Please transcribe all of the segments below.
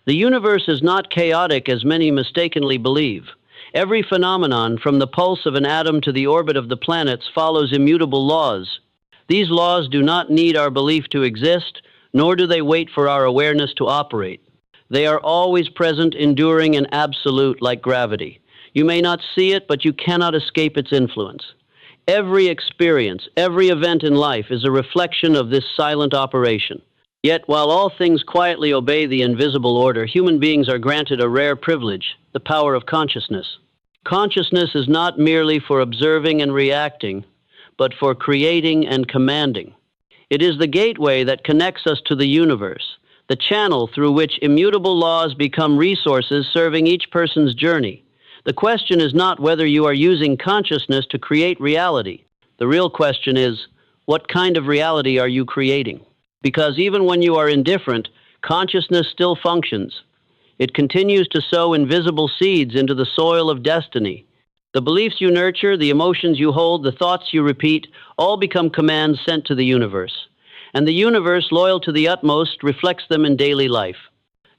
The universe is not chaotic as many mistakenly believe. Every phenomenon, from the pulse of an atom to the orbit of the planets, follows immutable laws. These laws do not need our belief to exist, nor do they wait for our awareness to operate. They are always present, enduring, and absolute, like gravity. You may not see it, but you cannot escape its influence. Every experience, every event in life is a reflection of this silent operation. Yet, while all things quietly obey the invisible order, human beings are granted a rare privilege, the power of consciousness. Consciousness is not merely for observing and reacting, but for creating and commanding. It is the gateway that connects us to the universe, the channel through which immutable laws become resources serving each person's journey. The question is not whether you are using consciousness to create reality. The real question is, what kind of reality are you creating? Because even when you are indifferent, consciousness still functions. It continues to sow invisible seeds into the soil of destiny. The beliefs you nurture, the emotions you hold, the thoughts you repeat, all become commands sent to the universe. And the universe, loyal to the utmost, reflects them in daily life.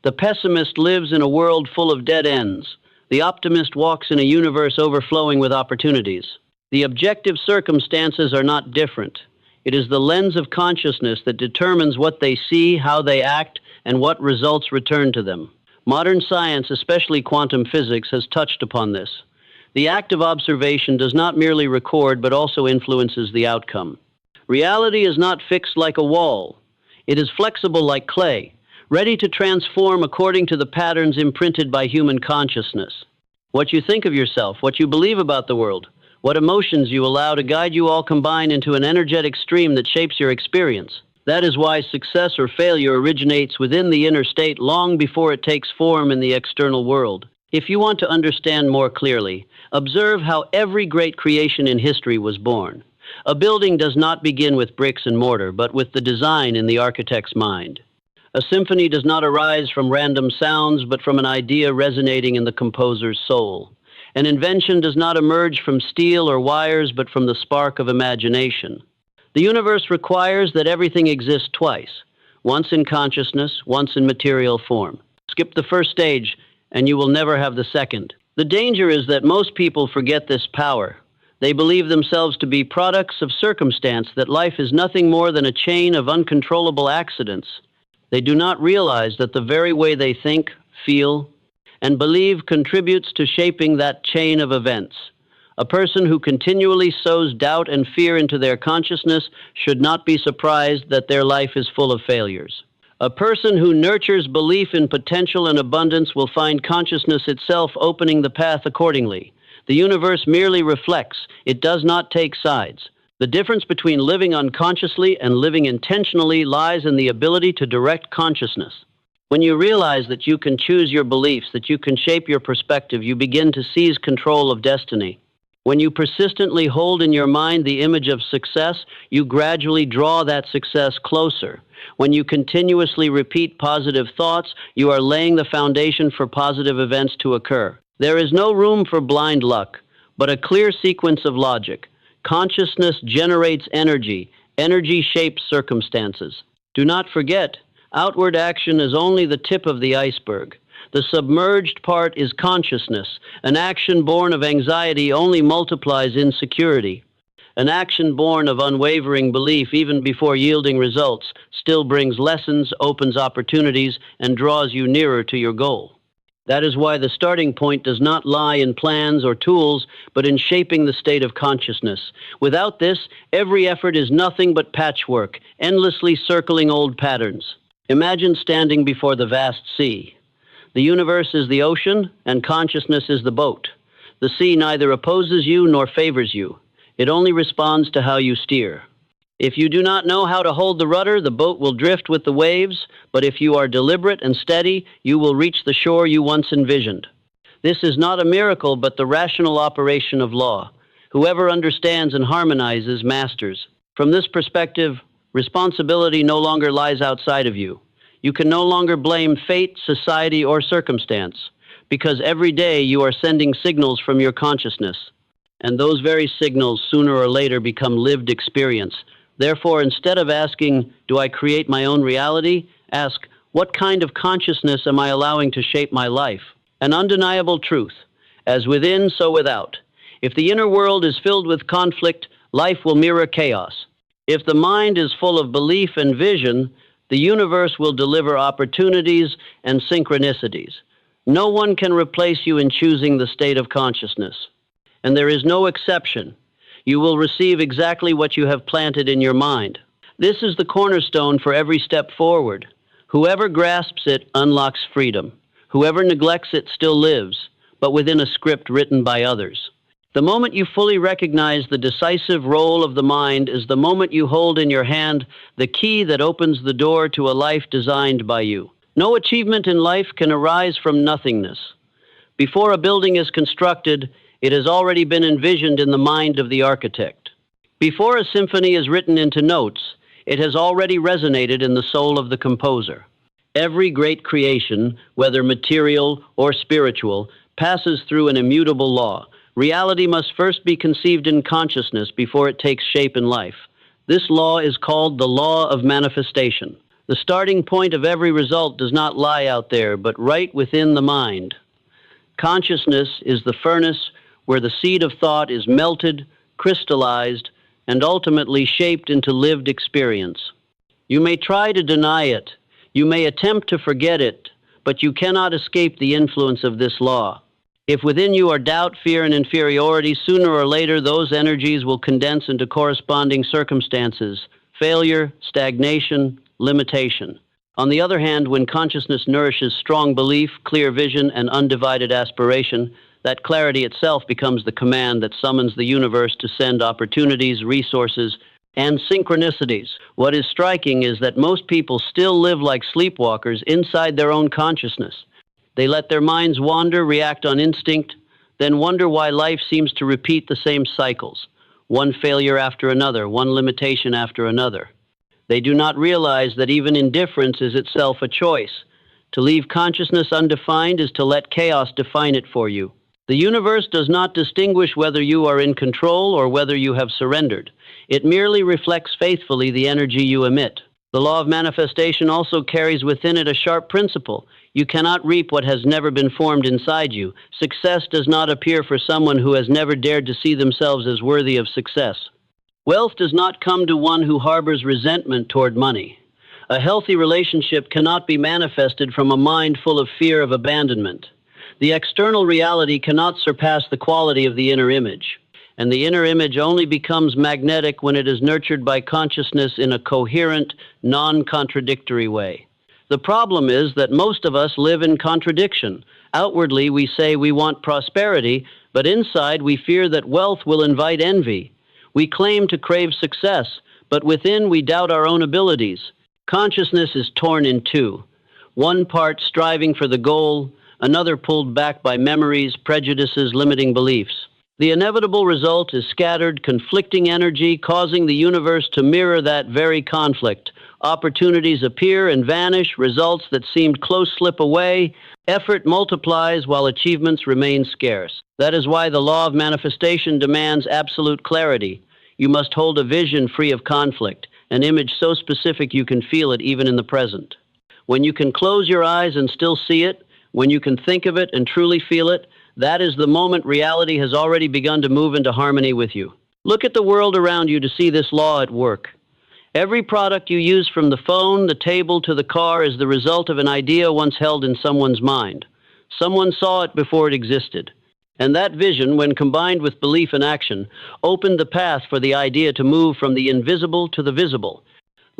The pessimist lives in a world full of dead ends. The optimist walks in a universe overflowing with opportunities. The objective circumstances are not different. It is the lens of consciousness that determines what they see, how they act, and what results return to them. Modern science, especially quantum physics, has touched upon this. The act of observation does not merely record, but also influences the outcome. Reality is not fixed like a wall. It is flexible like clay, ready to transform according to the patterns imprinted by human consciousness. What you think of yourself, what you believe about the world, what emotions you allow to guide you all combine into an energetic stream that shapes your experience. That is why success or failure originates within the inner state long before it takes form in the external world. If you want to understand more clearly, observe how every great creation in history was born. A building does not begin with bricks and mortar, but with the design in the architect's mind. A symphony does not arise from random sounds, but from an idea resonating in the composer's soul. An invention does not emerge from steel or wires, but from the spark of imagination. The universe requires that everything exists twice, once in consciousness, once in material form. Skip the first stage, and you will never have the second. The danger is that most people forget this power. They believe themselves to be products of circumstance, that life is nothing more than a chain of uncontrollable accidents. They do not realize that the very way they think, feel, and believe contributes to shaping that chain of events. A person who continually sows doubt and fear into their consciousness should not be surprised that their life is full of failures. A person who nurtures belief in potential and abundance will find consciousness itself opening the path accordingly. The universe merely reflects. It does not take sides. The difference between living unconsciously and living intentionally lies in the ability to direct consciousness. When you realize that you can choose your beliefs, that you can shape your perspective, you begin to seize control of destiny. When you persistently hold in your mind the image of success, you gradually draw that success closer. When you continuously repeat positive thoughts, you are laying the foundation for positive events to occur. There is no room for blind luck, but a clear sequence of logic. Consciousness generates energy. Energy shapes circumstances. Do not forget, outward action is only the tip of the iceberg. The submerged part is consciousness. An action born of anxiety only multiplies insecurity. An action born of unwavering belief, even before yielding results, still brings lessons, opens opportunities, and draws you nearer to your goal. That is why the starting point does not lie in plans or tools, but in shaping the state of consciousness. Without this, every effort is nothing but patchwork, endlessly circling old patterns. Imagine standing before the vast sea. The universe is the ocean, and consciousness is the boat. The sea neither opposes you nor favors you. It only responds to how you steer. If you do not know how to hold the rudder, the boat will drift with the waves, but if you are deliberate and steady, you will reach the shore you once envisioned. This is not a miracle, but the rational operation of law. Whoever understands and harmonizes masters. From this perspective, responsibility no longer lies outside of you. You can no longer blame fate, society, or circumstance, because every day you are sending signals from your consciousness, and those very signals sooner or later become lived experience. Therefore, instead of asking, "Do I create my own reality?" ask, What kind of consciousness am I allowing to shape my life? An undeniable truth. As within, so without. If the inner world is filled with conflict, life will mirror chaos. If the mind is full of belief and vision, the universe will deliver opportunities and synchronicities. No one can replace you in choosing the state of consciousness. And there is no exception. You will receive exactly what you have planted in your mind. This is the cornerstone for every step forward. Whoever grasps it unlocks freedom. Whoever neglects it still lives, but within a script written by others. The moment you fully recognize the decisive role of the mind is the moment you hold in your hand the key that opens the door to a life designed by you. No achievement in life can arise from nothingness. Before a building is constructed, it has already been envisioned in the mind of the architect. Before a symphony is written into notes, it has already resonated in the soul of the composer. Every great creation, whether material or spiritual, passes through an immutable law. Reality must first be conceived in consciousness before it takes shape in life. This law is called the law of manifestation. The starting point of every result does not lie out there, but right within the mind. Consciousness is the furnace where the seed of thought is melted, crystallized, and ultimately shaped into lived experience. You may try to deny it, you may attempt to forget it, but you cannot escape the influence of this law. If within you are doubt, fear, and inferiority, sooner or later those energies will condense into corresponding circumstances: failure, stagnation, limitation. On the other hand, when consciousness nourishes strong belief, clear vision, and undivided aspiration, that clarity itself becomes the command that summons the universe to send opportunities, resources, and synchronicities. What is striking is that most people still live like sleepwalkers inside their own consciousness. They let their minds wander, react on instinct, then wonder why life seems to repeat the same cycles, one failure after another, one limitation after another. They do not realize that even indifference is itself a choice. To leave consciousness undefined is to let chaos define it for you. The universe does not distinguish whether you are in control or whether you have surrendered. It merely reflects faithfully the energy you emit. The law of manifestation also carries within it a sharp principle. You cannot reap what has never been formed inside you. Success does not appear for someone who has never dared to see themselves as worthy of success. Wealth does not come to one who harbors resentment toward money. A healthy relationship cannot be manifested from a mind full of fear of abandonment. The external reality cannot surpass the quality of the inner image. And the inner image only becomes magnetic when it is nurtured by consciousness in a coherent, non-contradictory way. The problem is that most of us live in contradiction. Outwardly, we say we want prosperity, but inside we fear that wealth will invite envy. We claim to crave success, but within we doubt our own abilities. Consciousness is torn in two. One part striving for the goal, another pulled back by memories, prejudices, limiting beliefs. The inevitable result is scattered, conflicting energy, causing the universe to mirror that very conflict. Opportunities appear and vanish, results that seemed close slip away, effort multiplies while achievements remain scarce. That is why the law of manifestation demands absolute clarity. You must hold a vision free of conflict, an image so specific you can feel it even in the present. When you can close your eyes and still see it, when you can think of it and truly feel it, that is the moment reality has already begun to move into harmony with you. Look at the world around you to see this law at work. Every product you use, from the phone, the table, to the car, is the result of an idea once held in someone's mind. Someone saw it before it existed. And that vision, when combined with belief and action, opened the path for the idea to move from the invisible to the visible.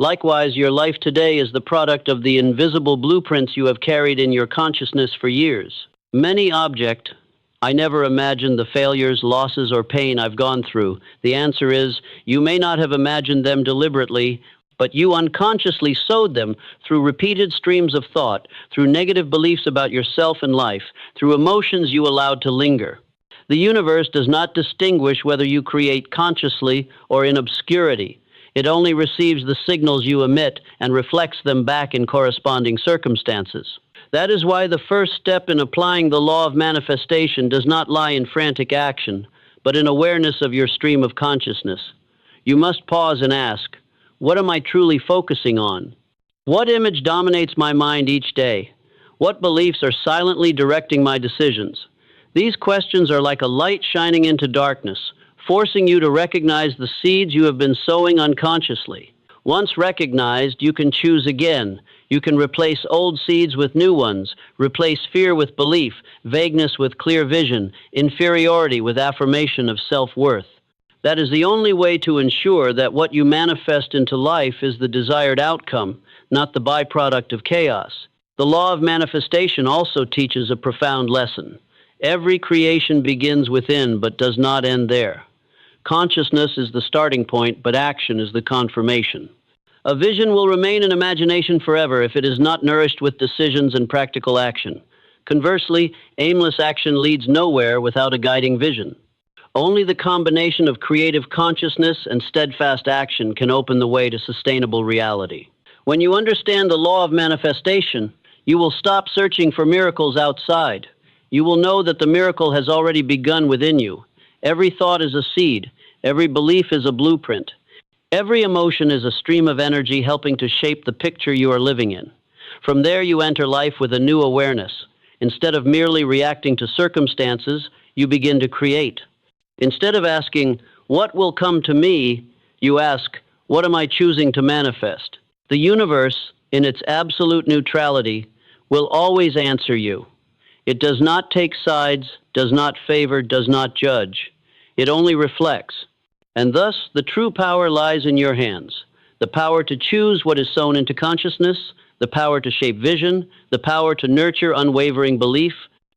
Likewise, your life today is the product of the invisible blueprints you have carried in your consciousness for years. Many object, I never imagined the failures, losses, or pain I've gone through. The answer is, you may not have imagined them deliberately, but you unconsciously sowed them through repeated streams of thought, through negative beliefs about yourself and life, through emotions you allowed to linger. The universe does not distinguish whether you create consciously or in obscurity. It only receives the signals you emit and reflects them back in corresponding circumstances. That is why the first step in applying the law of manifestation does not lie in frantic action, but in awareness of your stream of consciousness. You must pause and ask, what am I truly focusing on? What image dominates my mind each day? What beliefs are silently directing my decisions? These questions are like a light shining into darkness, forcing you to recognize the seeds you have been sowing unconsciously. Once recognized, you can choose again. You can replace old seeds with new ones, replace fear with belief, vagueness with clear vision, inferiority with affirmation of self-worth. That is the only way to ensure that what you manifest into life is the desired outcome, not the byproduct of chaos. The law of manifestation also teaches a profound lesson. Every creation begins within but does not end there. Consciousness is the starting point, but action is the confirmation. A vision will remain an imagination forever if it is not nourished with decisions and practical action. Conversely, aimless action leads nowhere without a guiding vision. Only the combination of creative consciousness and steadfast action can open the way to sustainable reality. When you understand the law of manifestation, you will stop searching for miracles outside. You will know that the miracle has already begun within you. Every thought is a seed. Every belief is a blueprint. Every emotion is a stream of energy helping to shape the picture you are living in. From there, you enter life with a new awareness. Instead of merely reacting to circumstances, you begin to create. Instead of asking, "What will come to me?" you ask, "What am I choosing to manifest?" The universe, in its absolute neutrality, will always answer you. It does not take sides, does not favor, does not judge. It only reflects. And thus, the true power lies in your hands. The power to choose what is sown into consciousness, the power to shape vision, the power to nurture unwavering belief.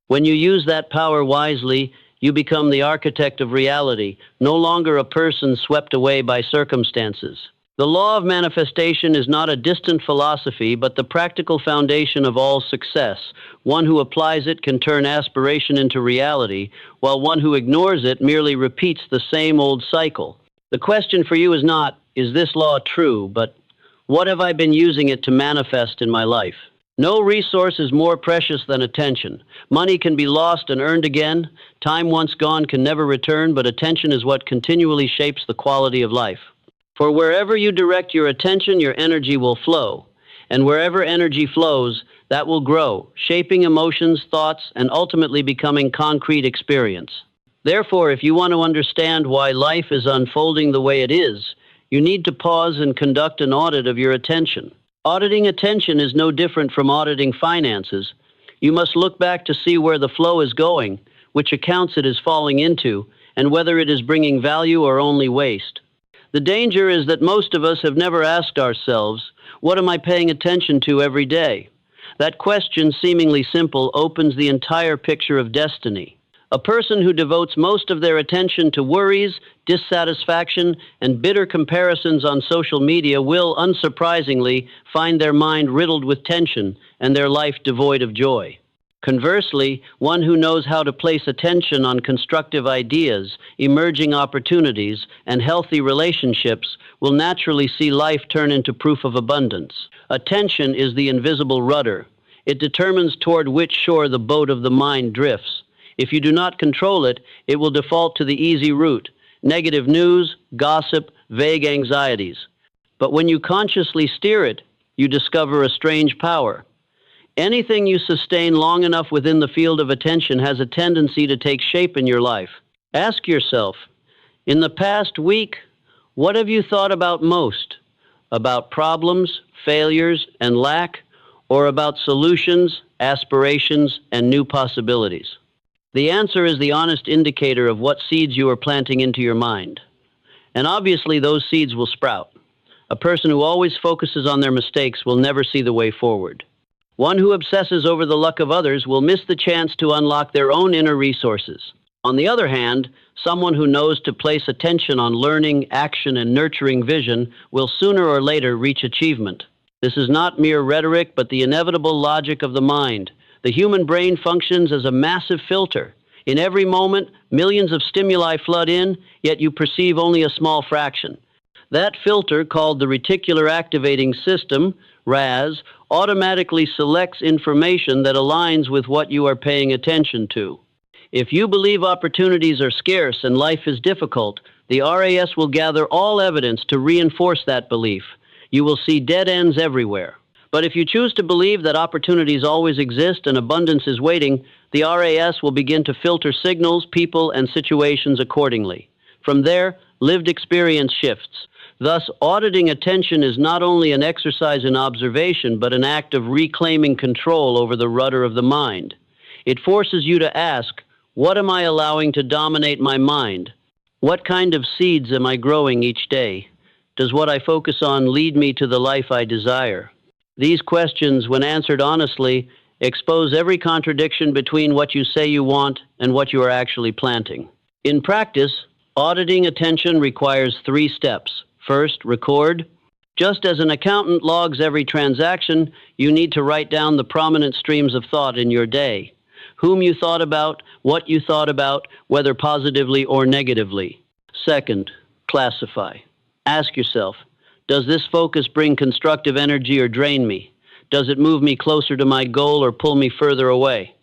When you use that power wisely, you become the architect of reality, no longer a person swept away by circumstances. The law of manifestation is not a distant philosophy, but the practical foundation of all success. One who applies it can turn aspiration into reality, while one who ignores it merely repeats the same old cycle. The question for you is not, is this law true, but what have I been using it to manifest in my life? No resource is more precious than attention. Money can be lost and earned again. Time once gone can never return, but attention is what continually shapes the quality of life. For wherever you direct your attention, your energy will flow. And wherever energy flows, that will grow, shaping emotions, thoughts, and ultimately becoming concrete experience. Therefore, if you want to understand why life is unfolding the way it is, you need to pause and conduct an audit of your attention. Auditing attention is no different from auditing finances. You must look back to see where the flow is going, which accounts it is falling into, and whether it is bringing value or only waste. The danger is that most of us have never asked ourselves, what am I paying attention to every day? That question, seemingly simple, opens the entire picture of destiny. A person who devotes most of their attention to worries, dissatisfaction, and bitter comparisons on social media will, unsurprisingly, find their mind riddled with tension and their life devoid of joy. Conversely, one who knows how to place attention on constructive ideas, emerging opportunities, and healthy relationships will naturally see life turn into proof of abundance. Attention is the invisible rudder. It determines toward which shore the boat of the mind drifts. If you do not control it, it will default to the easy route: negative news, gossip, vague anxieties. But when you consciously steer it, you discover a strange power. Anything you sustain long enough within the field of attention has a tendency to take shape in your life. Ask yourself, in the past week, what have you thought about most? About problems, failures, and lack, or about solutions, aspirations, and new possibilities? The answer is the honest indicator of what seeds you are planting into your mind. And obviously, those seeds will sprout. A person who always focuses on their mistakes will never see the way forward. One who obsesses over the luck of others will miss the chance to unlock their own inner resources. On the other hand, someone who knows to place attention on learning, action, and nurturing vision will sooner or later reach achievement. This is not mere rhetoric, but the inevitable logic of the mind. The human brain functions as a massive filter. In every moment, millions of stimuli flood in, yet you perceive only a small fraction. That filter, called the reticular activating system, RAS, automatically selects information that aligns with what you are paying attention to. If you believe opportunities are scarce and life is difficult, the RAS will gather all evidence to reinforce that belief. You will see dead ends everywhere. But if you choose to believe that opportunities always exist and abundance is waiting, the RAS will begin to filter signals, people, and situations accordingly. From there, lived experience shifts. Thus, auditing attention is not only an exercise in observation, but an act of reclaiming control over the rudder of the mind. It forces you to ask, what am I allowing to dominate my mind? What kind of seeds am I growing each day? Does what I focus on lead me to the life I desire? These questions, when answered honestly, expose every contradiction between what you say you want and what you are actually planting. In practice, auditing attention requires 3 steps. First, record. Just as an accountant logs every transaction, you need to write down the prominent streams of thought in your day. Whom you thought about, what you thought about, whether positively or negatively. Second, classify. Ask yourself, does this focus bring constructive energy or drain me? Does it move me closer to my goal or pull me further away?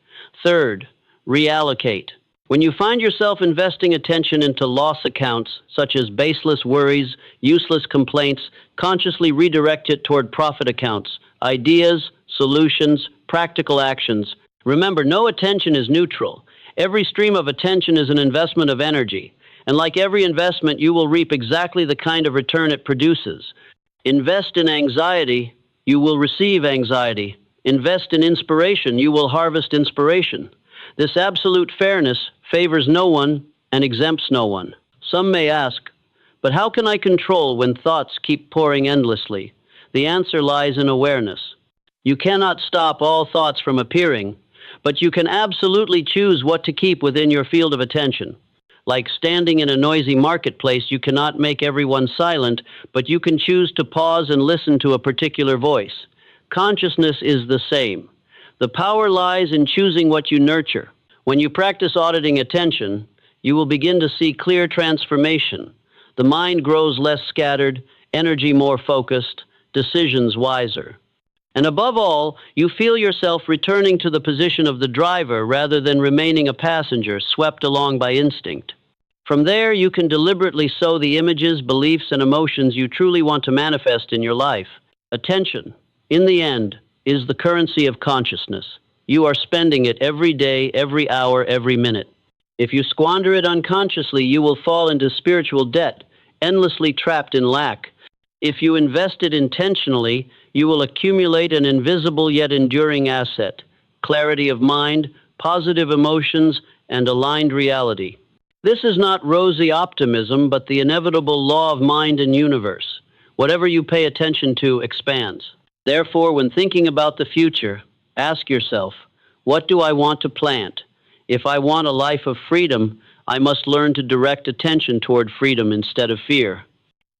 Third, reallocate. When you find yourself investing attention into loss accounts, such as baseless worries, useless complaints, consciously redirect it toward profit accounts, ideas, solutions, practical actions. Remember, no attention is neutral. Every stream of attention is an investment of energy. And like every investment, you will reap exactly the kind of return it produces. Invest in anxiety, you will receive anxiety. Invest in inspiration, you will harvest inspiration. This absolute fairness favors no one and exempts no one. Some may ask, but how can I control when thoughts keep pouring endlessly? The answer lies in awareness. You cannot stop all thoughts from appearing, but you can absolutely choose what to keep within your field of attention. Like standing in a noisy marketplace, you cannot make everyone silent, but you can choose to pause and listen to a particular voice. Consciousness is the same. The power lies in choosing what you nurture. When you practice auditing attention, you will begin to see clear transformation. The mind grows less scattered, energy more focused, decisions wiser. And above all, you feel yourself returning to the position of the driver rather than remaining a passenger swept along by instinct. From there, you can deliberately sow the images, beliefs, and emotions you truly want to manifest in your life. Attention, in the end, is the currency of consciousness. You are spending it every day, every hour, every minute. If you squander it unconsciously, you will fall into spiritual debt, endlessly trapped in lack. If you invest it intentionally, you will accumulate an invisible yet enduring asset, clarity of mind, positive emotions, and aligned reality. This is not rosy optimism, but the inevitable law of mind and universe. Whatever you pay attention to expands. Therefore, when thinking about the future, ask yourself, what do I want to plant? If I want a life of freedom, I must learn to direct attention toward freedom instead of fear.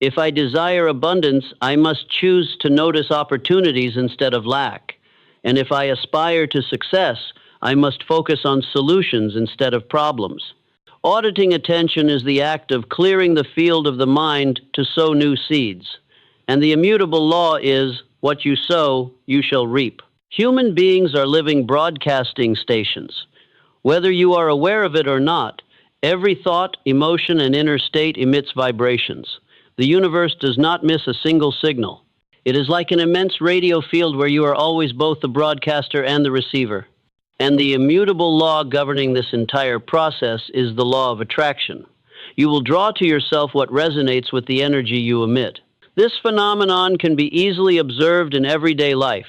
If I desire abundance, I must choose to notice opportunities instead of lack. And if I aspire to success, I must focus on solutions instead of problems. Auditing attention is the act of clearing the field of the mind to sow new seeds. And the immutable law is, what you sow, you shall reap. Human beings are living broadcasting stations. Whether you are aware of it or not, every thought, emotion, and inner state emits vibrations. The universe does not miss a single signal. It is like an immense radio field where you are always both the broadcaster and the receiver. And the immutable law governing this entire process is the law of attraction. You will draw to yourself what resonates with the energy you emit. This phenomenon can be easily observed in everyday life.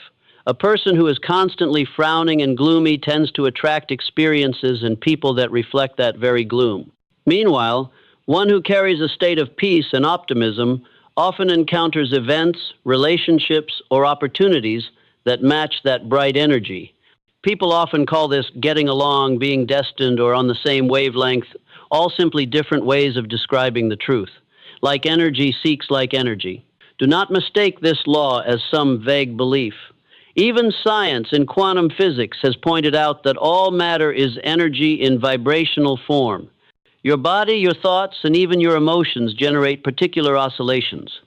A person who is constantly frowning and gloomy tends to attract experiences and people that reflect that very gloom. Meanwhile, one who carries a state of peace and optimism often encounters events, relationships, or opportunities that match that bright energy. People often call this getting along, being destined, or on the same wavelength, all simply different ways of describing the truth. Like energy seeks like energy. Do not mistake this law as some vague belief. Even science in quantum physics has pointed out that all matter is energy in vibrational form. Your body, your thoughts, and even your emotions generate particular oscillations.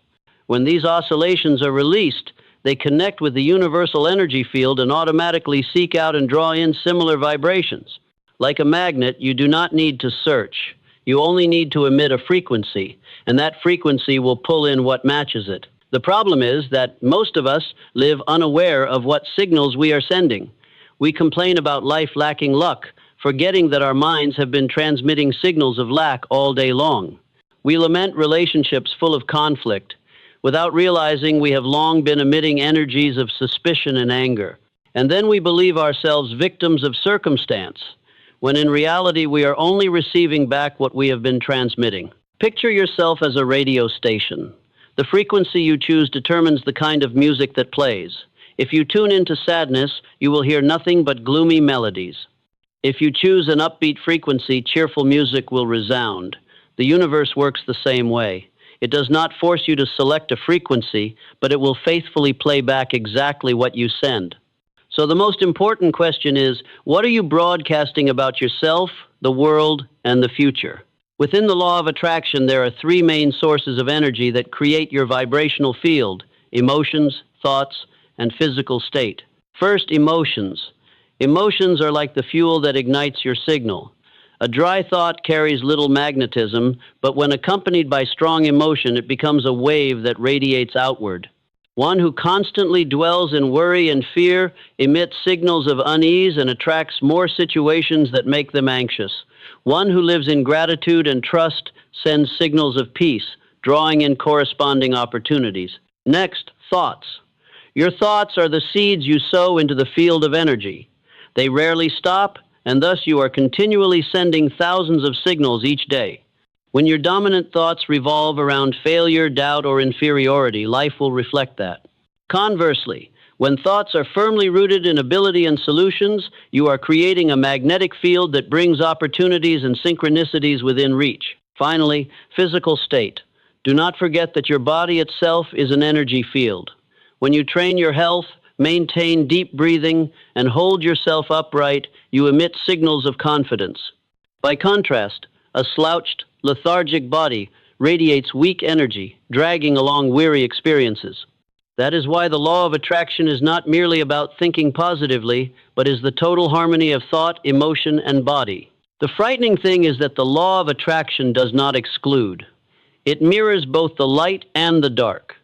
When these oscillations are released, they connect with the universal energy field and automatically seek out and draw in similar vibrations. Like a magnet, you do not need to search. You only need to emit a frequency, and that frequency will pull in what matches it. The problem is that most of us live unaware of what signals we are sending. We complain about life lacking luck, forgetting that our minds have been transmitting signals of lack all day long. We lament relationships full of conflict, without realizing we have long been emitting energies of suspicion and anger. And then we believe ourselves victims of circumstance, when in reality we are only receiving back what we have been transmitting. Picture yourself as a radio station. The frequency you choose determines the kind of music that plays. If you tune into sadness, you will hear nothing but gloomy melodies. If you choose an upbeat frequency, cheerful music will resound. The universe works the same way. It does not force you to select a frequency, but it will faithfully play back exactly what you send. So the most important question is, what are you broadcasting about yourself, the world, and the future? Within the law of attraction, there are three main sources of energy that create your vibrational field: emotions, thoughts, and physical state. First, emotions. Emotions are like the fuel that ignites your signal. A dry thought carries little magnetism, but when accompanied by strong emotion, it becomes a wave that radiates outward. One who constantly dwells in worry and fear emits signals of unease and attracts more situations that make them anxious. One who lives in gratitude and trust sends signals of peace, drawing in corresponding opportunities. Next, thoughts. Your thoughts are the seeds you sow into the field of energy. They rarely stop, and thus you are continually sending thousands of signals each day. When your dominant thoughts revolve around failure, doubt, or inferiority, life will reflect that. Conversely, when thoughts are firmly rooted in ability and solutions, you are creating a magnetic field that brings opportunities and synchronicities within reach. Finally, physical state. Do not forget that your body itself is an energy field. When you train your health, maintain deep breathing, and hold yourself upright, you emit signals of confidence. By contrast, a slouched, lethargic body radiates weak energy, dragging along weary experiences. That is why the law of attraction is not merely about thinking positively, but is the total harmony of thought, emotion, and body. The frightening thing is that the law of attraction does not exclude. It mirrors both the light and the dark.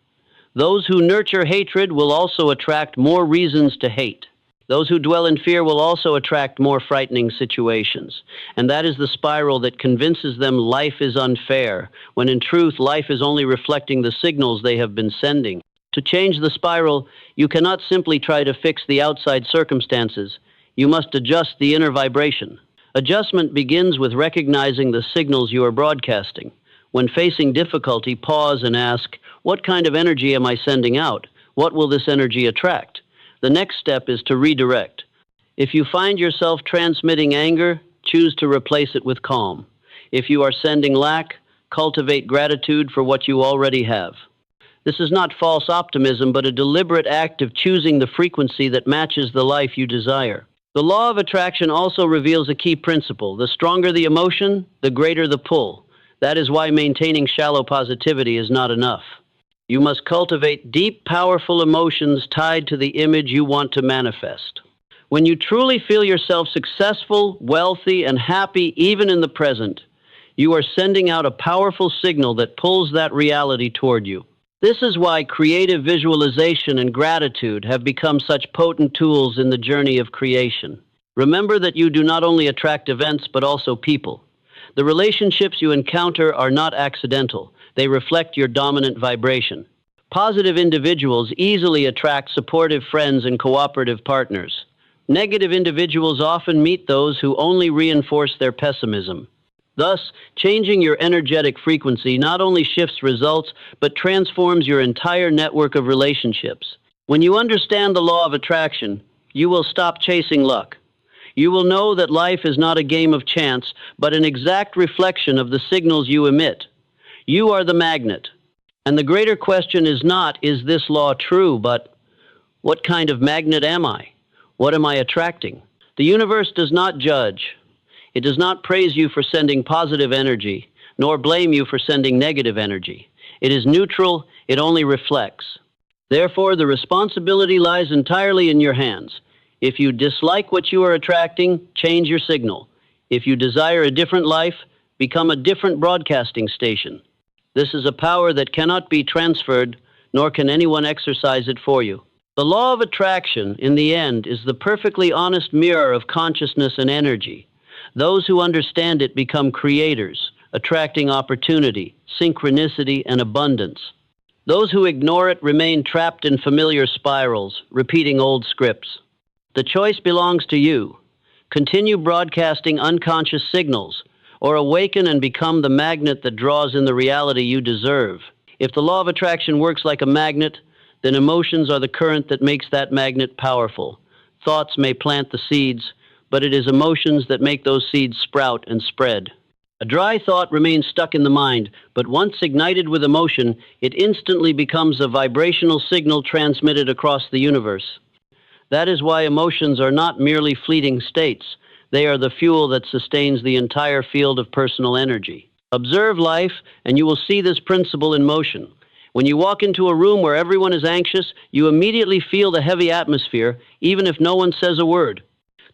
Those who nurture hatred will also attract more reasons to hate. Those who dwell in fear will also attract more frightening situations. And that is the spiral that convinces them life is unfair, when in truth life is only reflecting the signals they have been sending. To change the spiral, you cannot simply try to fix the outside circumstances. You must adjust the inner vibration. Adjustment begins with recognizing the signals you are broadcasting. When facing difficulty, pause and ask, what kind of energy am I sending out? What will this energy attract? The next step is to redirect. If you find yourself transmitting anger, choose to replace it with calm. If you are sending lack, cultivate gratitude for what you already have. This is not false optimism, but a deliberate act of choosing the frequency that matches the life you desire. The law of attraction also reveals a key principle. The stronger the emotion, the greater the pull. That is why maintaining shallow positivity is not enough. You must cultivate deep, powerful emotions tied to the image you want to manifest. When you truly feel yourself successful, wealthy, and happy even in the present, you are sending out a powerful signal that pulls that reality toward you. This is why creative visualization and gratitude have become such potent tools in the journey of creation. Remember that you do not only attract events, but also people. The relationships you encounter are not accidental. They reflect your dominant vibration. Positive individuals easily attract supportive friends and cooperative partners. Negative individuals often meet those who only reinforce their pessimism. Thus, changing your energetic frequency not only shifts results, but transforms your entire network of relationships. When you understand the law of attraction, you will stop chasing luck. You will know that life is not a game of chance, but an exact reflection of the signals you emit. You are the magnet. And the greater question is not, is this law true, but what kind of magnet am I? What am I attracting? The universe does not judge. It does not praise you for sending positive energy, nor blame you for sending negative energy. It is neutral, it only reflects. Therefore, the responsibility lies entirely in your hands. If you dislike what you are attracting, change your signal. If you desire a different life, become a different broadcasting station. This is a power that cannot be transferred, nor can anyone exercise it for you. The law of attraction, in the end, is the perfectly honest mirror of consciousness and energy. Those who understand it become creators, attracting opportunity, synchronicity, and abundance. Those who ignore it remain trapped in familiar spirals, repeating old scripts. The choice belongs to you. Continue broadcasting unconscious signals, or awaken and become the magnet that draws in the reality you deserve. If the law of attraction works like a magnet, then emotions are the current that makes that magnet powerful. Thoughts may plant the seeds, but it is emotions that make those seeds sprout and spread. A dry thought remains stuck in the mind, but once ignited with emotion, it instantly becomes a vibrational signal transmitted across the universe. That is why emotions are not merely fleeting states. They are the fuel that sustains the entire field of personal energy. Observe life, and you will see this principle in motion. When you walk into a room where everyone is anxious, you immediately feel the heavy atmosphere, even if no one says a word.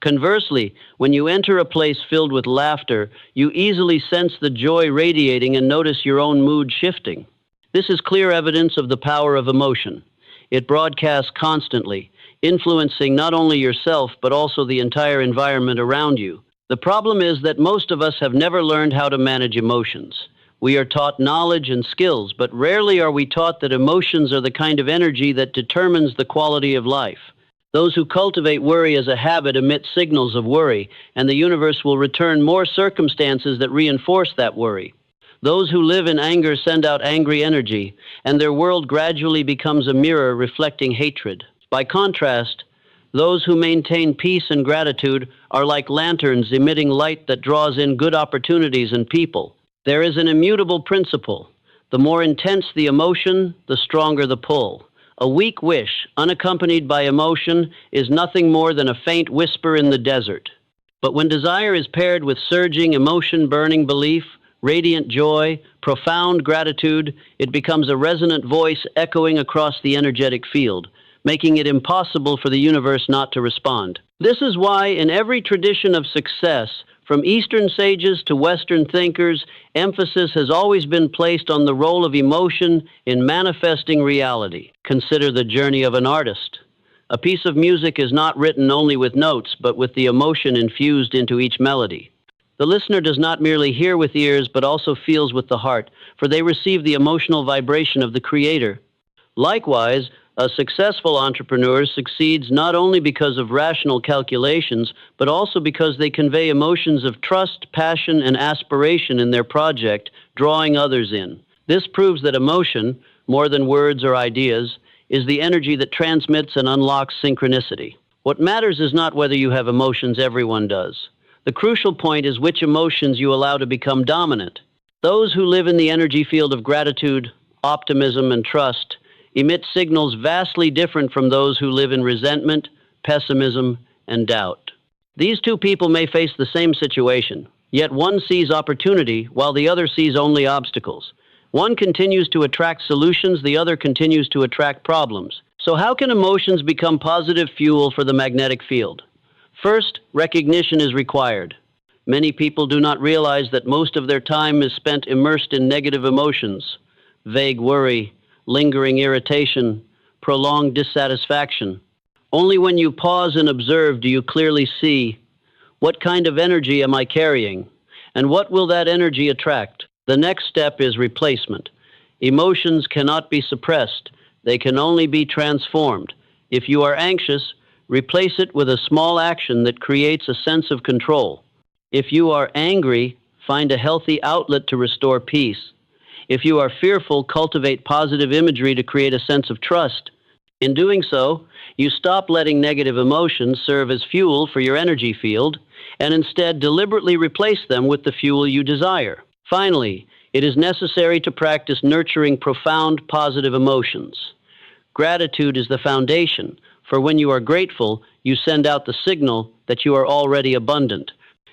Conversely, when you enter a place filled with laughter, you easily sense the joy radiating and notice your own mood shifting. This is clear evidence of the power of emotion. It broadcasts constantly, influencing not only yourself but also the entire environment around you. The problem is that most of us have never learned how to manage emotions. We are taught knowledge and skills, but rarely are we taught that emotions are the kind of energy that determines the quality of life. Those who cultivate worry as a habit emit signals of worry, and the universe will return more circumstances that reinforce that worry. Those who live in anger send out angry energy, and their world gradually becomes a mirror reflecting hatred. By contrast, those who maintain peace and gratitude are like lanterns emitting light that draws in good opportunities and people. There is an immutable principle. The more intense the emotion, the stronger the pull. A weak wish, unaccompanied by emotion, is nothing more than a faint whisper in the desert. But when desire is paired with surging, emotion-burning belief, radiant joy, profound gratitude, it becomes a resonant voice echoing across the energetic field, making it impossible for the universe not to respond. This is why in every tradition of success, from Eastern sages to Western thinkers, emphasis has always been placed on the role of emotion in manifesting reality. Consider the journey of an artist. A piece of music is not written only with notes, but with the emotion infused into each melody. The listener does not merely hear with ears, but also feels with the heart, for they receive the emotional vibration of the creator. Likewise, a successful entrepreneur succeeds not only because of rational calculations, but also because they convey emotions of trust, passion, and aspiration in their project, drawing others in. This proves that emotion, more than words or ideas, is the energy that transmits and unlocks synchronicity. What matters is not whether you have emotions, everyone does. The crucial point is which emotions you allow to become dominant. Those who live in the energy field of gratitude, optimism, and trust emit signals vastly different from those who live in resentment, pessimism, and doubt. These two people may face the same situation, yet one sees opportunity while the other sees only obstacles. One continues to attract solutions, the other continues to attract problems. So how can emotions become positive fuel for the magnetic field? First, recognition is required. Many people do not realize that most of their time is spent immersed in negative emotions, vague worry, lingering irritation, prolonged dissatisfaction. Only when you pause and observe do you clearly see, what kind of energy am I carrying, and what will that energy attract? The next step is replacement. Emotions cannot be suppressed. They can only be transformed. If you are anxious, replace it with a small action that creates a sense of control. If you are angry, find a healthy outlet to restore peace. If you are fearful, cultivate positive imagery to create a sense of trust. In doing so, you stop letting negative emotions serve as fuel for your energy field and instead deliberately replace them with the fuel you desire. Finally, it is necessary to practice nurturing profound positive emotions. Gratitude is the foundation, for when you are grateful, you send out the signal that you are already abundant.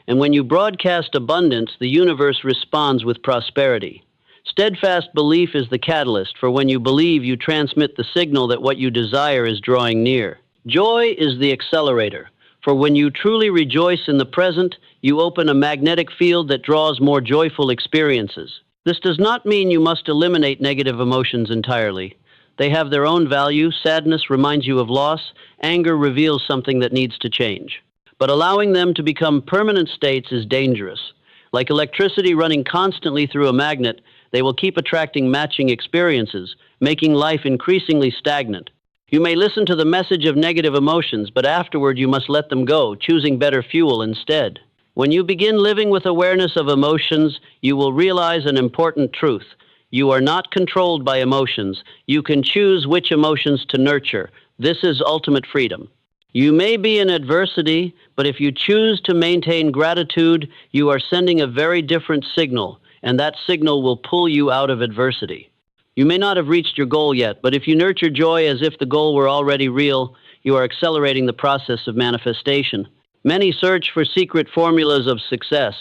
And when you broadcast abundance, the universe responds with prosperity. Steadfast belief is the catalyst, for when you believe, you transmit the signal that what you desire is drawing near. Joy is the accelerator, for when you truly rejoice in the present, you open a magnetic field that draws more joyful experiences. This does not mean you must eliminate negative emotions entirely. They have their own value. Sadness reminds you of loss. Anger reveals something that needs to change. But allowing them to become permanent states is dangerous. Like electricity running constantly through a magnet, they will keep attracting matching experiences, making life increasingly stagnant. You may listen to the message of negative emotions, but afterward you must let them go, choosing better fuel instead. When you begin living with awareness of emotions, you will realize an important truth. You are not controlled by emotions. You can choose which emotions to nurture. This is ultimate freedom. You may be in adversity, but if you choose to maintain gratitude, you are sending a very different signal, and that signal will pull you out of adversity. You may not have reached your goal yet, but if you nurture joy as if the goal were already real, you are accelerating the process of manifestation. Many search for secret formulas of success,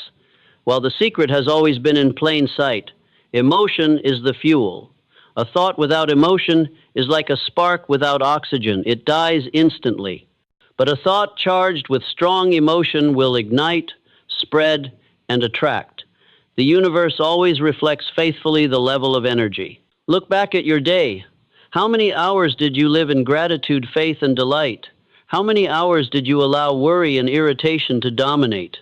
while the secret has always been in plain sight. Emotion is the fuel. A thought without emotion is like a spark without oxygen. It dies instantly. But a thought charged with strong emotion will ignite, spread, and attract. The universe always reflects faithfully the level of energy. Look back at your day. How many hours did you live in gratitude, faith, and delight? How many hours did you allow worry and irritation to dominate?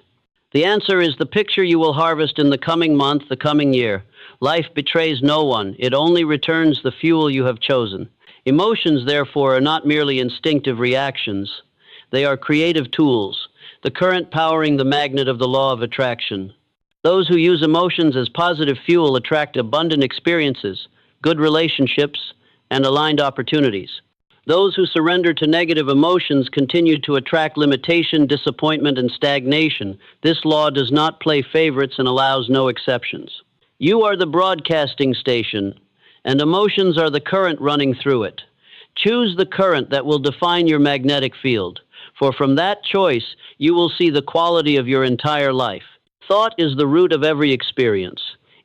The answer is the picture you will harvest in the coming month, the coming year. Life betrays no one. It only returns the fuel you have chosen. Emotions, therefore, are not merely instinctive reactions. They are creative tools, the current powering the magnet of the law of attraction. Those who use emotions as positive fuel attract abundant experiences, good relationships, and aligned opportunities. Those who surrender to negative emotions continue to attract limitation, disappointment, and stagnation. This law does not play favorites and allows no exceptions. You are the broadcasting station, and emotions are the current running through it. Choose the current that will define your magnetic field, for from that choice, you will see the quality of your entire life. Thought is the root of every experience.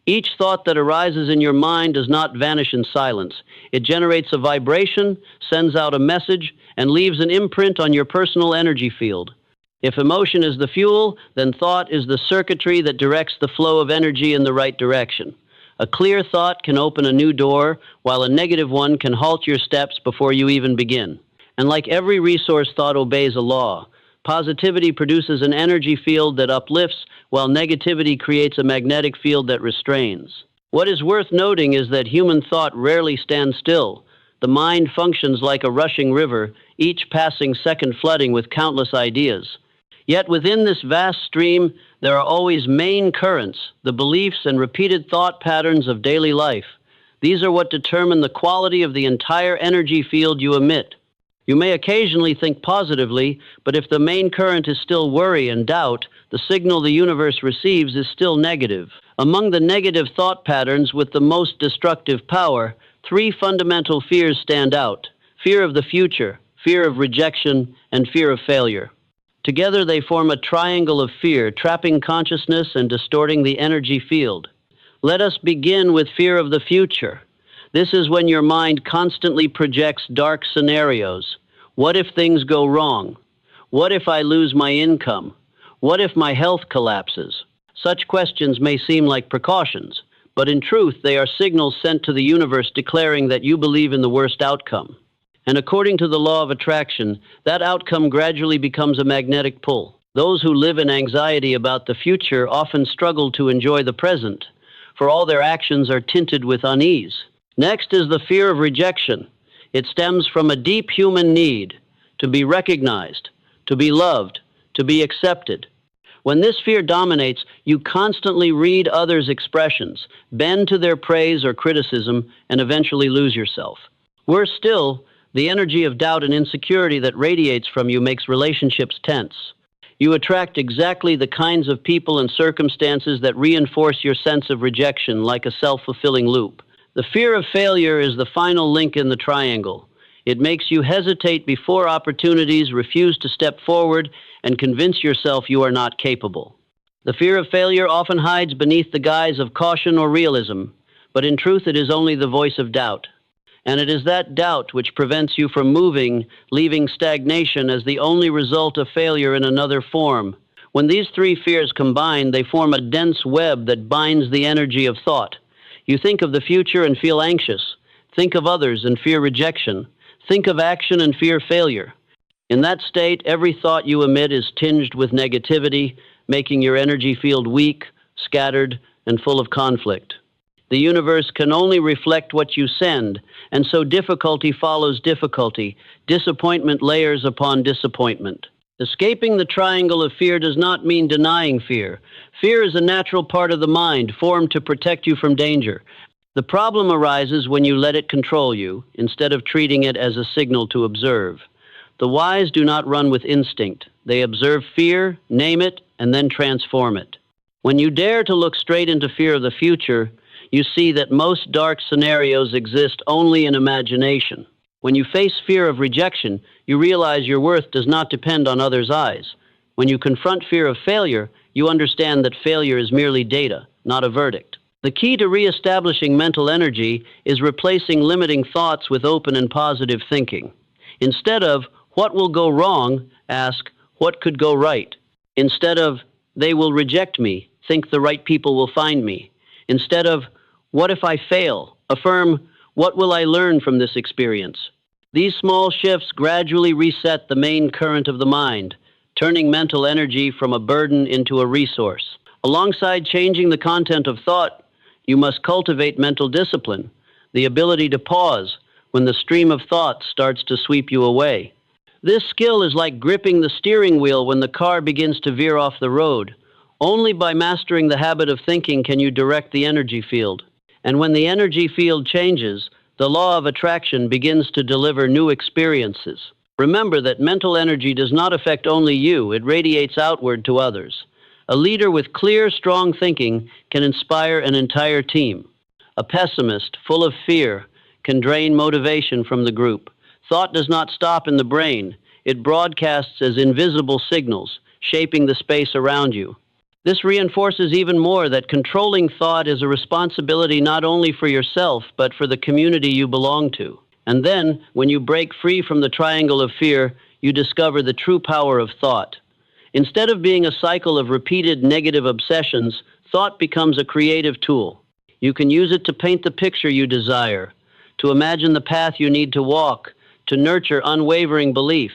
Each thought that arises in your mind does not vanish in silence. It generates a vibration, sends out a message, and leaves an imprint on your personal energy field. If emotion is the fuel, then thought is the circuitry that directs the flow of energy in the right direction. A clear thought can open a new door, while a negative one can halt your steps before you even begin. And like every resource, thought obeys a law. Positivity produces an energy field that uplifts, while negativity creates a magnetic field that restrains. What is worth noting is that human thought rarely stands still. The mind functions like a rushing river, each passing second flooding with countless ideas. Yet within this vast stream, there are always main currents, the beliefs and repeated thought patterns of daily life. These are what determine the quality of the entire energy field you emit. You may occasionally think positively, but if the main current is still worry and doubt, the signal the universe receives is still negative. Among the negative thought patterns with the most destructive power, three fundamental fears stand out: fear of the future, fear of rejection, and fear of failure. Together they form a triangle of fear, trapping consciousness and distorting the energy field. Let us begin with fear of the future. This is when your mind constantly projects dark scenarios. What if things go wrong? What if I lose my income? What if my health collapses? Such questions may seem like precautions, but in truth, they are signals sent to the universe declaring that you believe in the worst outcome. And according to the law of attraction, that outcome gradually becomes a magnetic pull. Those who live in anxiety about the future often struggle to enjoy the present, for all their actions are tinted with unease. Next is the fear of rejection. It stems from a deep human need to be recognized, to be loved, to be accepted. When this fear dominates, you constantly read others' expressions, bend to their praise or criticism, and eventually lose yourself. Worse still, the energy of doubt and insecurity that radiates from you makes relationships tense. You attract exactly the kinds of people and circumstances that reinforce your sense of rejection, like a self-fulfilling loop. The fear of failure is the final link in the triangle. It makes you hesitate before opportunities, refuse to step forward, and convince yourself you are not capable. The fear of failure often hides beneath the guise of caution or realism, but in truth it is only the voice of doubt. And it is that doubt which prevents you from moving, leaving stagnation as the only result of failure in another form. When these three fears combine, they form a dense web that binds the energy of thought. You think of the future and feel anxious. Think of others and fear rejection. Think of action and fear failure. In that state, every thought you emit is tinged with negativity, making your energy field weak, scattered, and full of conflict. The universe can only reflect what you send, and so difficulty follows difficulty, disappointment layers upon disappointment. Escaping the triangle of fear does not mean denying fear. Fear is a natural part of the mind, formed to protect you from danger. The problem arises when you let it control you, instead of treating it as a signal to observe. The wise do not run with instinct. They observe fear, name it, and then transform it. When you dare to look straight into fear of the future, you see that most dark scenarios exist only in imagination. When you face fear of rejection, you realize your worth does not depend on others' eyes. When you confront fear of failure, you understand that failure is merely data, not a verdict. The key to reestablishing mental energy is replacing limiting thoughts with open and positive thinking. Instead of, what will go wrong, ask, what could go right? Instead of, they will reject me, think the right people will find me. Instead of, what if I fail? Affirm, what will I learn from this experience? These small shifts gradually reset the main current of the mind, turning mental energy from a burden into a resource. Alongside changing the content of thought, you must cultivate mental discipline, the ability to pause when the stream of thought starts to sweep you away. This skill is like gripping the steering wheel when the car begins to veer off the road. Only by mastering the habit of thinking can you direct the energy field. And when the energy field changes, the law of attraction begins to deliver new experiences. Remember that mental energy does not affect only you, it radiates outward to others. A leader with clear, strong thinking can inspire an entire team. A pessimist, full of fear, can drain motivation from the group. Thought does not stop in the brain. It broadcasts as invisible signals, shaping the space around you. This reinforces even more that controlling thought is a responsibility not only for yourself, but for the community you belong to. And then, when you break free from the triangle of fear, you discover the true power of thought. Instead of being a cycle of repeated negative obsessions, thought becomes a creative tool. You can use it to paint the picture you desire, to imagine the path you need to walk, to nurture unwavering belief.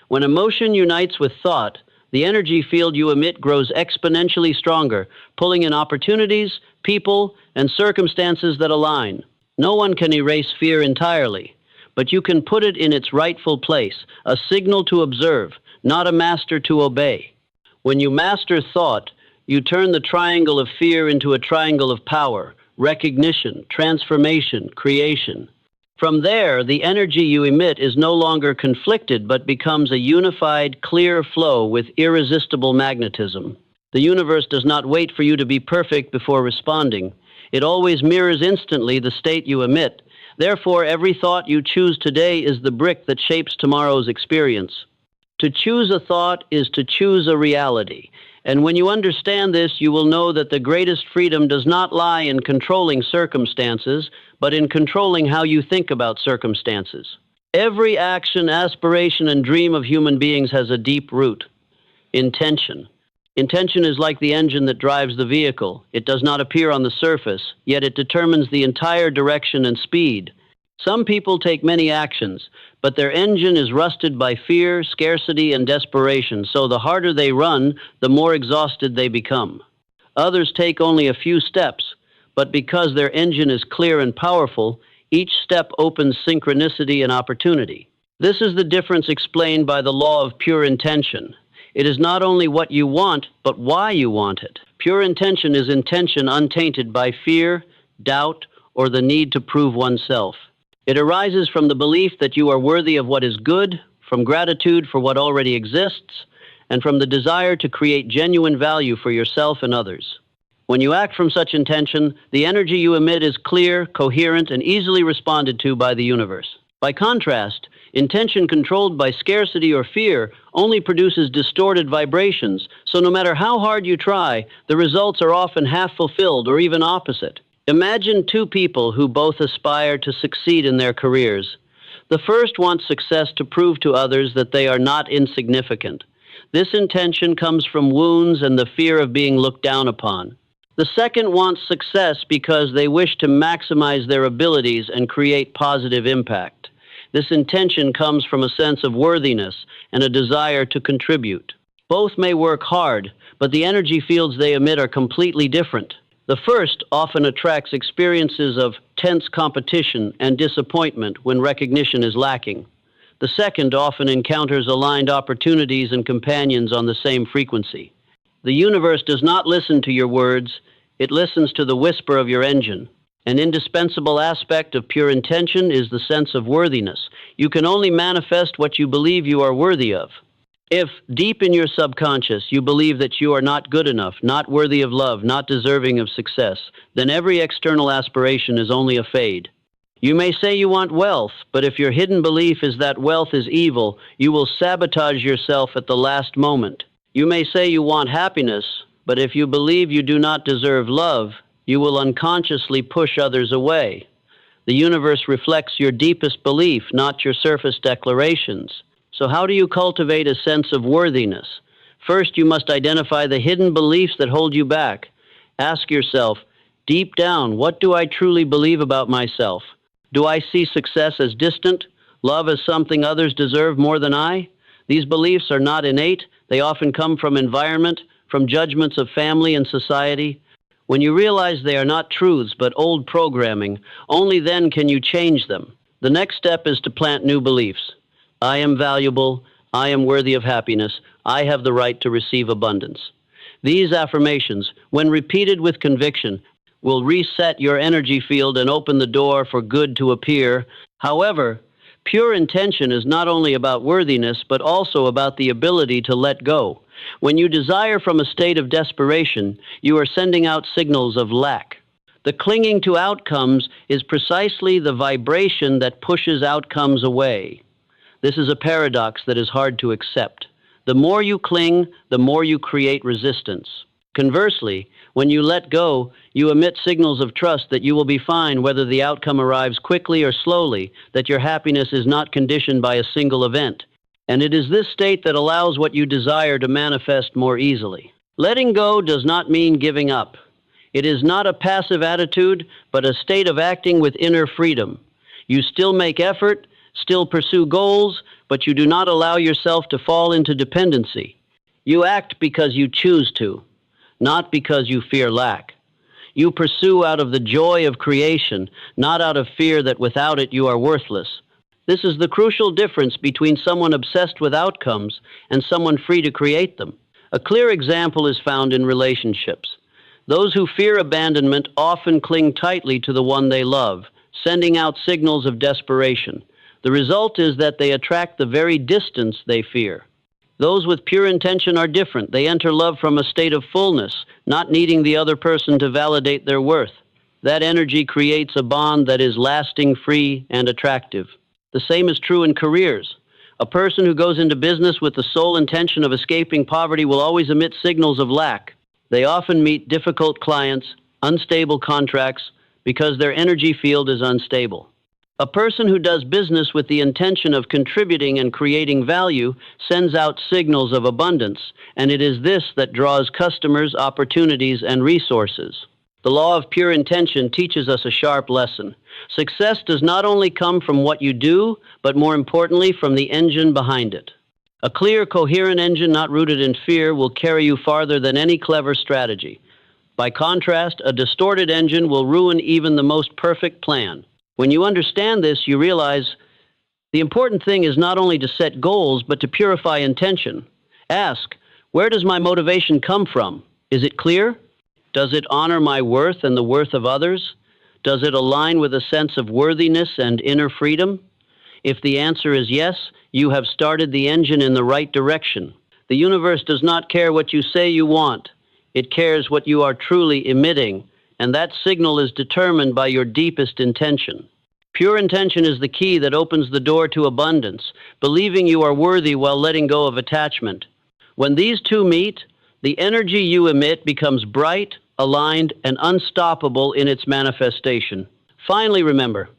When emotion unites with thought, the energy field you emit grows exponentially stronger, pulling in opportunities, people, and circumstances that align. No one can erase fear entirely, but you can put it in its rightful place, a signal to observe, not a master to obey. When you master thought, you turn the triangle of fear into a triangle of power, recognition, transformation, creation. From there, the energy you emit is no longer conflicted, but becomes a unified, clear flow with irresistible magnetism. The universe does not wait for you to be perfect before responding. It always mirrors instantly the state you emit. Therefore, every thought you choose today is the brick that shapes tomorrow's experience. To choose a thought is to choose a reality. And when you understand this, you will know that the greatest freedom does not lie in controlling circumstances, but in controlling how you think about circumstances. Every action, aspiration, and dream of human beings has a deep root: intention. Intention is like the engine that drives the vehicle. It does not appear on the surface, yet it determines the entire direction and speed. Some people take many actions, but their engine is rusted by fear, scarcity, and desperation, so the harder they run, the more exhausted they become. Others take only a few steps, but because their engine is clear and powerful, each step opens synchronicity and opportunity. This is the difference explained by the law of pure intention. It is not only what you want, but why you want it. Pure intention is intention untainted by fear, doubt, or the need to prove oneself. It arises from the belief that you are worthy of what is good, from gratitude for what already exists, and from the desire to create genuine value for yourself and others. When you act from such intention, the energy you emit is clear, coherent, and easily responded to by the universe. By contrast, intention controlled by scarcity or fear only produces distorted vibrations, so no matter how hard you try, the results are often half fulfilled or even opposite. Imagine two people who both aspire to succeed in their careers. The first wants success to prove to others that they are not insignificant. This intention comes from wounds and the fear of being looked down upon. The second wants success because they wish to maximize their abilities and create positive impact. This intention comes from a sense of worthiness and a desire to contribute. Both may work hard, but the energy fields they emit are completely different. The first often attracts experiences of tense competition and disappointment when recognition is lacking. The second often encounters aligned opportunities and companions on the same frequency. The universe does not listen to your words, it listens to the whisper of your engine. An indispensable aspect of pure intention is the sense of worthiness. You can only manifest what you believe you are worthy of. If, deep in your subconscious, you believe that you are not good enough, not worthy of love, not deserving of success, then every external aspiration is only a fade. You may say you want wealth, but if your hidden belief is that wealth is evil, you will sabotage yourself at the last moment. You may say you want happiness, but if you believe you do not deserve love, you will unconsciously push others away. The universe reflects your deepest belief, not your surface declarations. So how do you cultivate a sense of worthiness? First, you must identify the hidden beliefs that hold you back. Ask yourself, deep down, what do I truly believe about myself? Do I see success as distant, love as something others deserve more than I? These beliefs are not innate. They often come from environment, from judgments of family and society. When you realize they are not truths but old programming, only then can you change them. The next step is to plant new beliefs. I am valuable. I am worthy of happiness. I have the right to receive abundance. These affirmations, when repeated with conviction, will reset your energy field and open the door for good to appear. However, pure intention is not only about worthiness, but also about the ability to let go. When you desire from a state of desperation, you are sending out signals of lack. The clinging to outcomes is precisely the vibration that pushes outcomes away. This is a paradox that is hard to accept. The more you cling, the more you create resistance. Conversely, when you let go, you emit signals of trust that you will be fine whether the outcome arrives quickly or slowly, that your happiness is not conditioned by a single event. And it is this state that allows what you desire to manifest more easily. Letting go does not mean giving up. It is not a passive attitude, but a state of acting with inner freedom. You still make effort, still pursue goals, but you do not allow yourself to fall into dependency. You act because you choose to, not because you fear lack. You pursue out of the joy of creation, not out of fear that without it you are worthless. This is the crucial difference between someone obsessed with outcomes and someone free to create them. A clear example is found in relationships. Those who fear abandonment often cling tightly to the one they love, sending out signals of desperation. The result is that they attract the very distance they fear. Those with pure intention are different. They enter love from a state of fullness, not needing the other person to validate their worth. That energy creates a bond that is lasting, free, and attractive. The same is true in careers. A person who goes into business with the sole intention of escaping poverty will always emit signals of lack. They often meet difficult clients, unstable contracts, because their energy field is unstable. A person who does business with the intention of contributing and creating value sends out signals of abundance, and it is this that draws customers, opportunities, and resources. The law of pure intention teaches us a sharp lesson. Success does not only come from what you do, but more importantly, from the engine behind it. A clear, coherent engine not rooted in fear will carry you farther than any clever strategy. By contrast, a distorted engine will ruin even the most perfect plan. When you understand this, you realize the important thing is not only to set goals, but to purify intention. Ask, where does my motivation come from? Is it clear? Does it honor my worth and the worth of others? Does it align with a sense of worthiness and inner freedom? If the answer is yes, you have started the engine in the right direction. The universe does not care what you say you want. It cares what you are truly emitting, and that signal is determined by your deepest intention. Pure intention is the key that opens the door to abundance, believing you are worthy while letting go of attachment. When these two meet, the energy you emit becomes bright, aligned, and unstoppable in its manifestation. Finally, remember,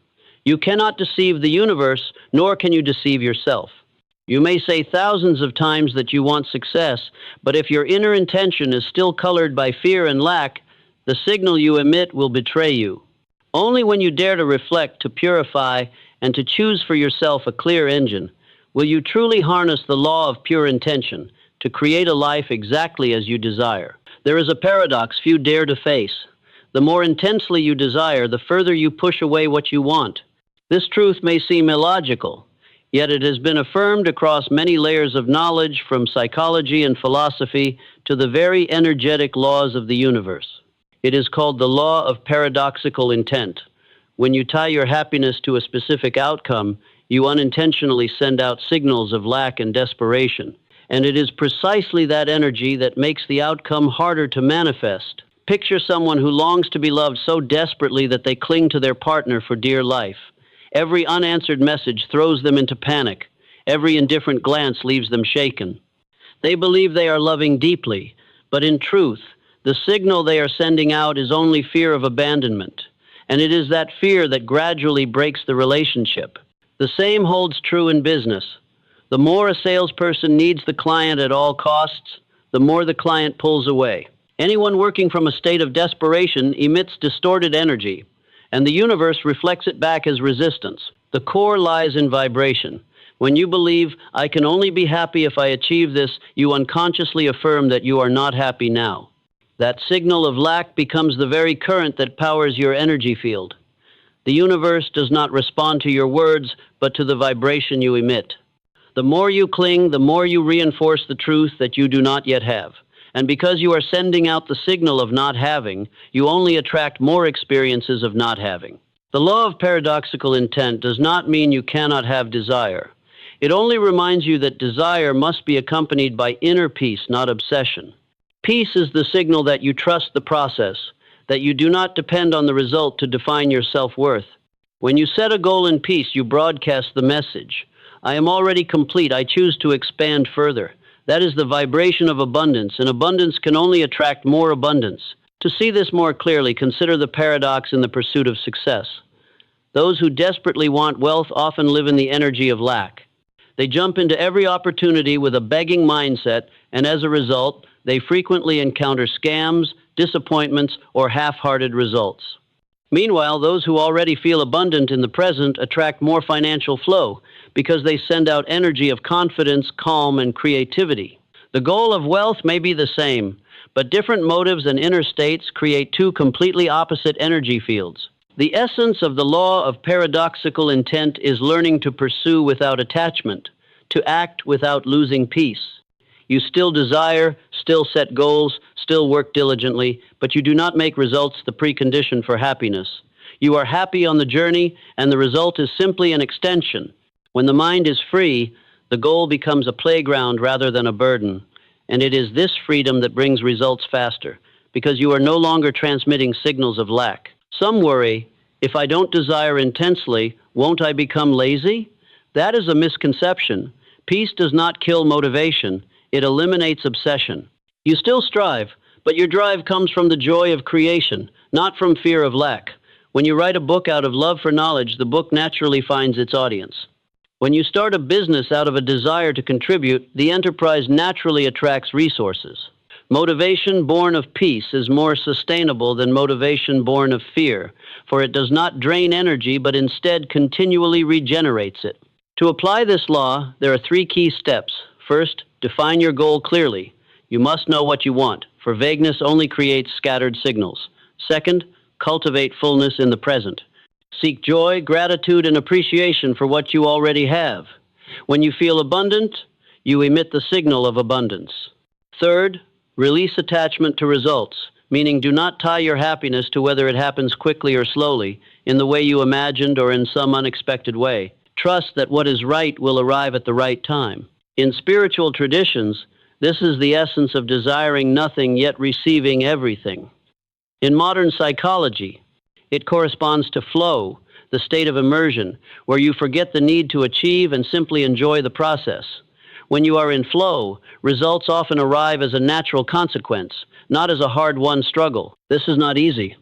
you cannot deceive the universe, nor can you deceive yourself. You may say thousands of times that you want success, but if your inner intention is still colored by fear and lack, The signal you emit will betray you. Only when you dare to reflect, to purify, and to choose for yourself a clear engine, will you truly harness the law of pure intention to create a life exactly as you desire. There is a paradox few dare to face. The more intensely you desire, the further you push away what you want. This truth may seem illogical, yet it has been affirmed across many layers of knowledge, from psychology and philosophy to the very energetic laws of the universe. It is called the law of paradoxical intent. When you tie your happiness to a specific outcome, you unintentionally send out signals of lack and desperation. And it is precisely that energy that makes the outcome harder to manifest. Picture someone who longs to be loved so desperately that they cling to their partner for dear life. Every unanswered message throws them into panic. Every indifferent glance leaves them shaken. They believe they are loving deeply, but in truth, the signal they are sending out is only fear of abandonment. And it is that fear that gradually breaks the relationship. The same holds true in business. The more a salesperson needs the client at all costs, the more the client pulls away. Anyone working from a state of desperation emits distorted energy, and the universe reflects it back as resistance. The core lies in vibration. When you believe, I can only be happy if I achieve this, you unconsciously affirm that you are not happy now. That signal of lack becomes the very current that powers your energy field. The universe does not respond to your words, but to the vibration you emit. The more you cling, the more you reinforce the truth that you do not yet have. And because you are sending out the signal of not having, you only attract more experiences of not having. The law of paradoxical intent does not mean you cannot have desire. It only reminds you that desire must be accompanied by inner peace, not obsession. Peace is the signal that you trust the process, that you do not depend on the result to define your self-worth. When you set a goal in peace, you broadcast the message. I am already complete. I choose to expand further. That is the vibration of abundance, and abundance can only attract more abundance. To see this more clearly, consider the paradox in the pursuit of success. Those who desperately want wealth often live in the energy of lack. They jump into every opportunity with a begging mindset, and as a result, they frequently encounter scams, disappointments, or half-hearted results. Meanwhile, those who already feel abundant in the present attract more financial flow because they send out energy of confidence, calm, and creativity. The goal of wealth may be the same, but different motives and inner states create two completely opposite energy fields. The essence of the law of paradoxical intent is learning to pursue without attachment, to act without losing peace. You still desire, still set goals, still work diligently, but you do not make results the precondition for happiness. You are happy on the journey, and the result is simply an extension. When the mind is free, the goal becomes a playground rather than a burden. And it is this freedom that brings results faster, because you are no longer transmitting signals of lack. Some worry, if I don't desire intensely, won't I become lazy? That is a misconception. Peace does not kill motivation. It eliminates obsession. You still strive, but your drive comes from the joy of creation, not from fear of lack. When you write a book out of love for knowledge, the book naturally finds its audience. When you start a business out of a desire to contribute, the enterprise naturally attracts resources. Motivation born of peace is more sustainable than motivation born of fear, for it does not drain energy, but instead continually regenerates it. To apply this law, there are 3 key steps. First, define your goal clearly. You must know what you want, for vagueness only creates scattered signals. Second, cultivate fullness in the present. Seek joy, gratitude, and appreciation for what you already have. When you feel abundant, you emit the signal of abundance. Third, release attachment to results, meaning do not tie your happiness to whether it happens quickly or slowly, in the way you imagined or in some unexpected way. Trust that what is right will arrive at the right time. In spiritual traditions, this is the essence of desiring nothing yet receiving everything. In modern psychology, it corresponds to flow, the state of immersion, where you forget the need to achieve and simply enjoy the process. When you are in flow, results often arrive as a natural consequence, not as a hard-won struggle. This is not easy.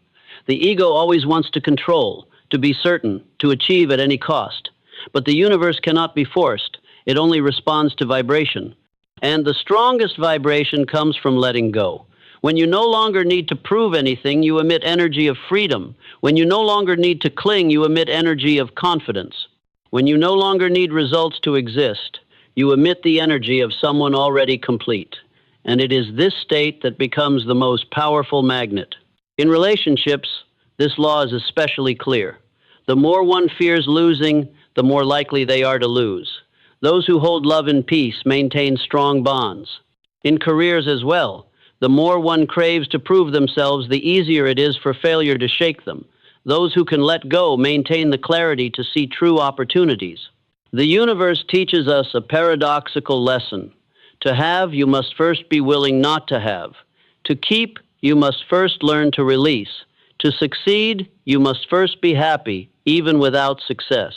The ego always wants to control, to be certain, to achieve at any cost. But the universe cannot be forced. It only responds to vibration. And the strongest vibration comes from letting go. When you no longer need to prove anything, you emit energy of freedom. When you no longer need to cling, you emit energy of confidence. When you no longer need results to exist, you emit the energy of someone already complete. And it is this state that becomes the most powerful magnet. In relationships, this law is especially clear. The more one fears losing, the more likely they are to lose. Those who hold love and peace maintain strong bonds. In careers as well, the more one craves to prove themselves, the easier it is for failure to shake them. Those who can let go maintain the clarity to see true opportunities. The universe teaches us a paradoxical lesson. To have, you must first be willing not to have. To keep, you must first learn to release. To succeed, you must first be happy, even without success.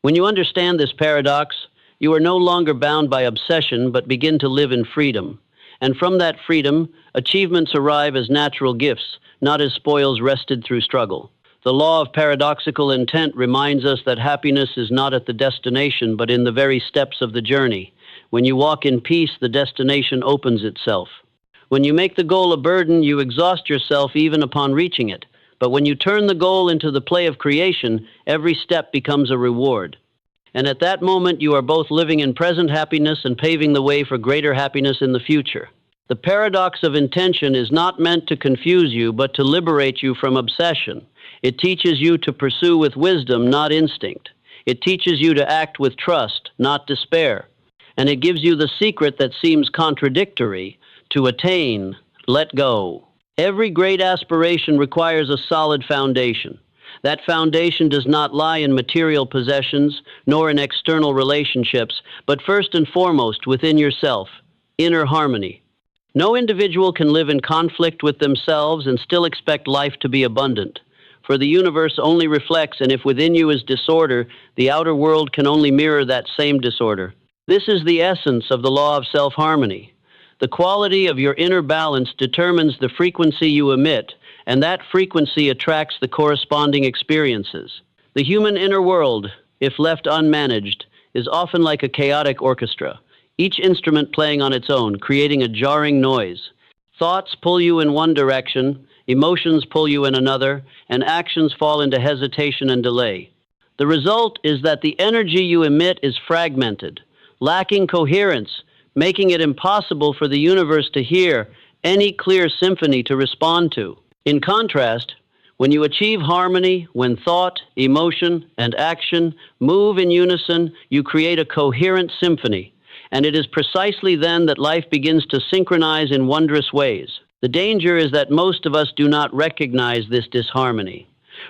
When you understand this paradox, you are no longer bound by obsession, but begin to live in freedom. And from that freedom, achievements arrive as natural gifts, not as spoils wrested through struggle. The law of paradoxical intent reminds us that happiness is not at the destination, but in the very steps of the journey. When you walk in peace, the destination opens itself. When you make the goal a burden, you exhaust yourself even upon reaching it. But when you turn the goal into the play of creation, every step becomes a reward. And at that moment, you are both living in present happiness and paving the way for greater happiness in the future. The paradox of intention is not meant to confuse you, but to liberate you from obsession. It teaches you to pursue with wisdom, not instinct. It teaches you to act with trust, not despair. And it gives you the secret that seems contradictory: to attain, let go. Every great aspiration requires a solid foundation. That foundation does not lie in material possessions, nor in external relationships, but first and foremost within yourself, inner harmony. No individual can live in conflict with themselves and still expect life to be abundant. For the universe only reflects, and if within you is disorder, the outer world can only mirror that same disorder. This is the essence of the law of self-harmony. The quality of your inner balance determines the frequency you emit, and that frequency attracts the corresponding experiences. The human inner world, if left unmanaged, is often like a chaotic orchestra, each instrument playing on its own, creating a jarring noise. Thoughts pull you in one direction, emotions pull you in another, and actions fall into hesitation and delay. The result is that the energy you emit is fragmented, lacking coherence, making it impossible for the universe to hear any clear symphony to respond to. In contrast, when you achieve harmony, when thought, emotion, and action move in unison, you create a coherent symphony. And it is precisely then that life begins to synchronize in wondrous ways. The danger is that most of us do not recognize this disharmony.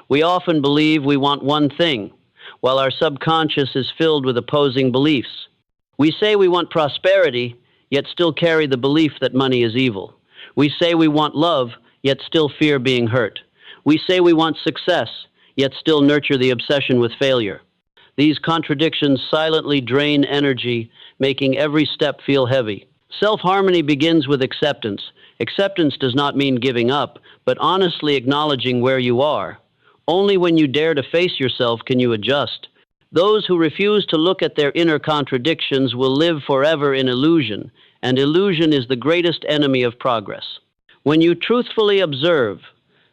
We often believe we want one thing, while our subconscious is filled with opposing beliefs. We say we want prosperity, yet still carry the belief that money is evil. We say we want love, yet still fear being hurt. We say we want success, yet still nurture the obsession with failure. These contradictions silently drain energy, making every step feel heavy. Self-harmony begins with acceptance. Acceptance does not mean giving up, but honestly acknowledging where you are. Only when you dare to face yourself can you adjust. Those who refuse to look at their inner contradictions will live forever in illusion, and illusion is the greatest enemy of progress. When you truthfully observe,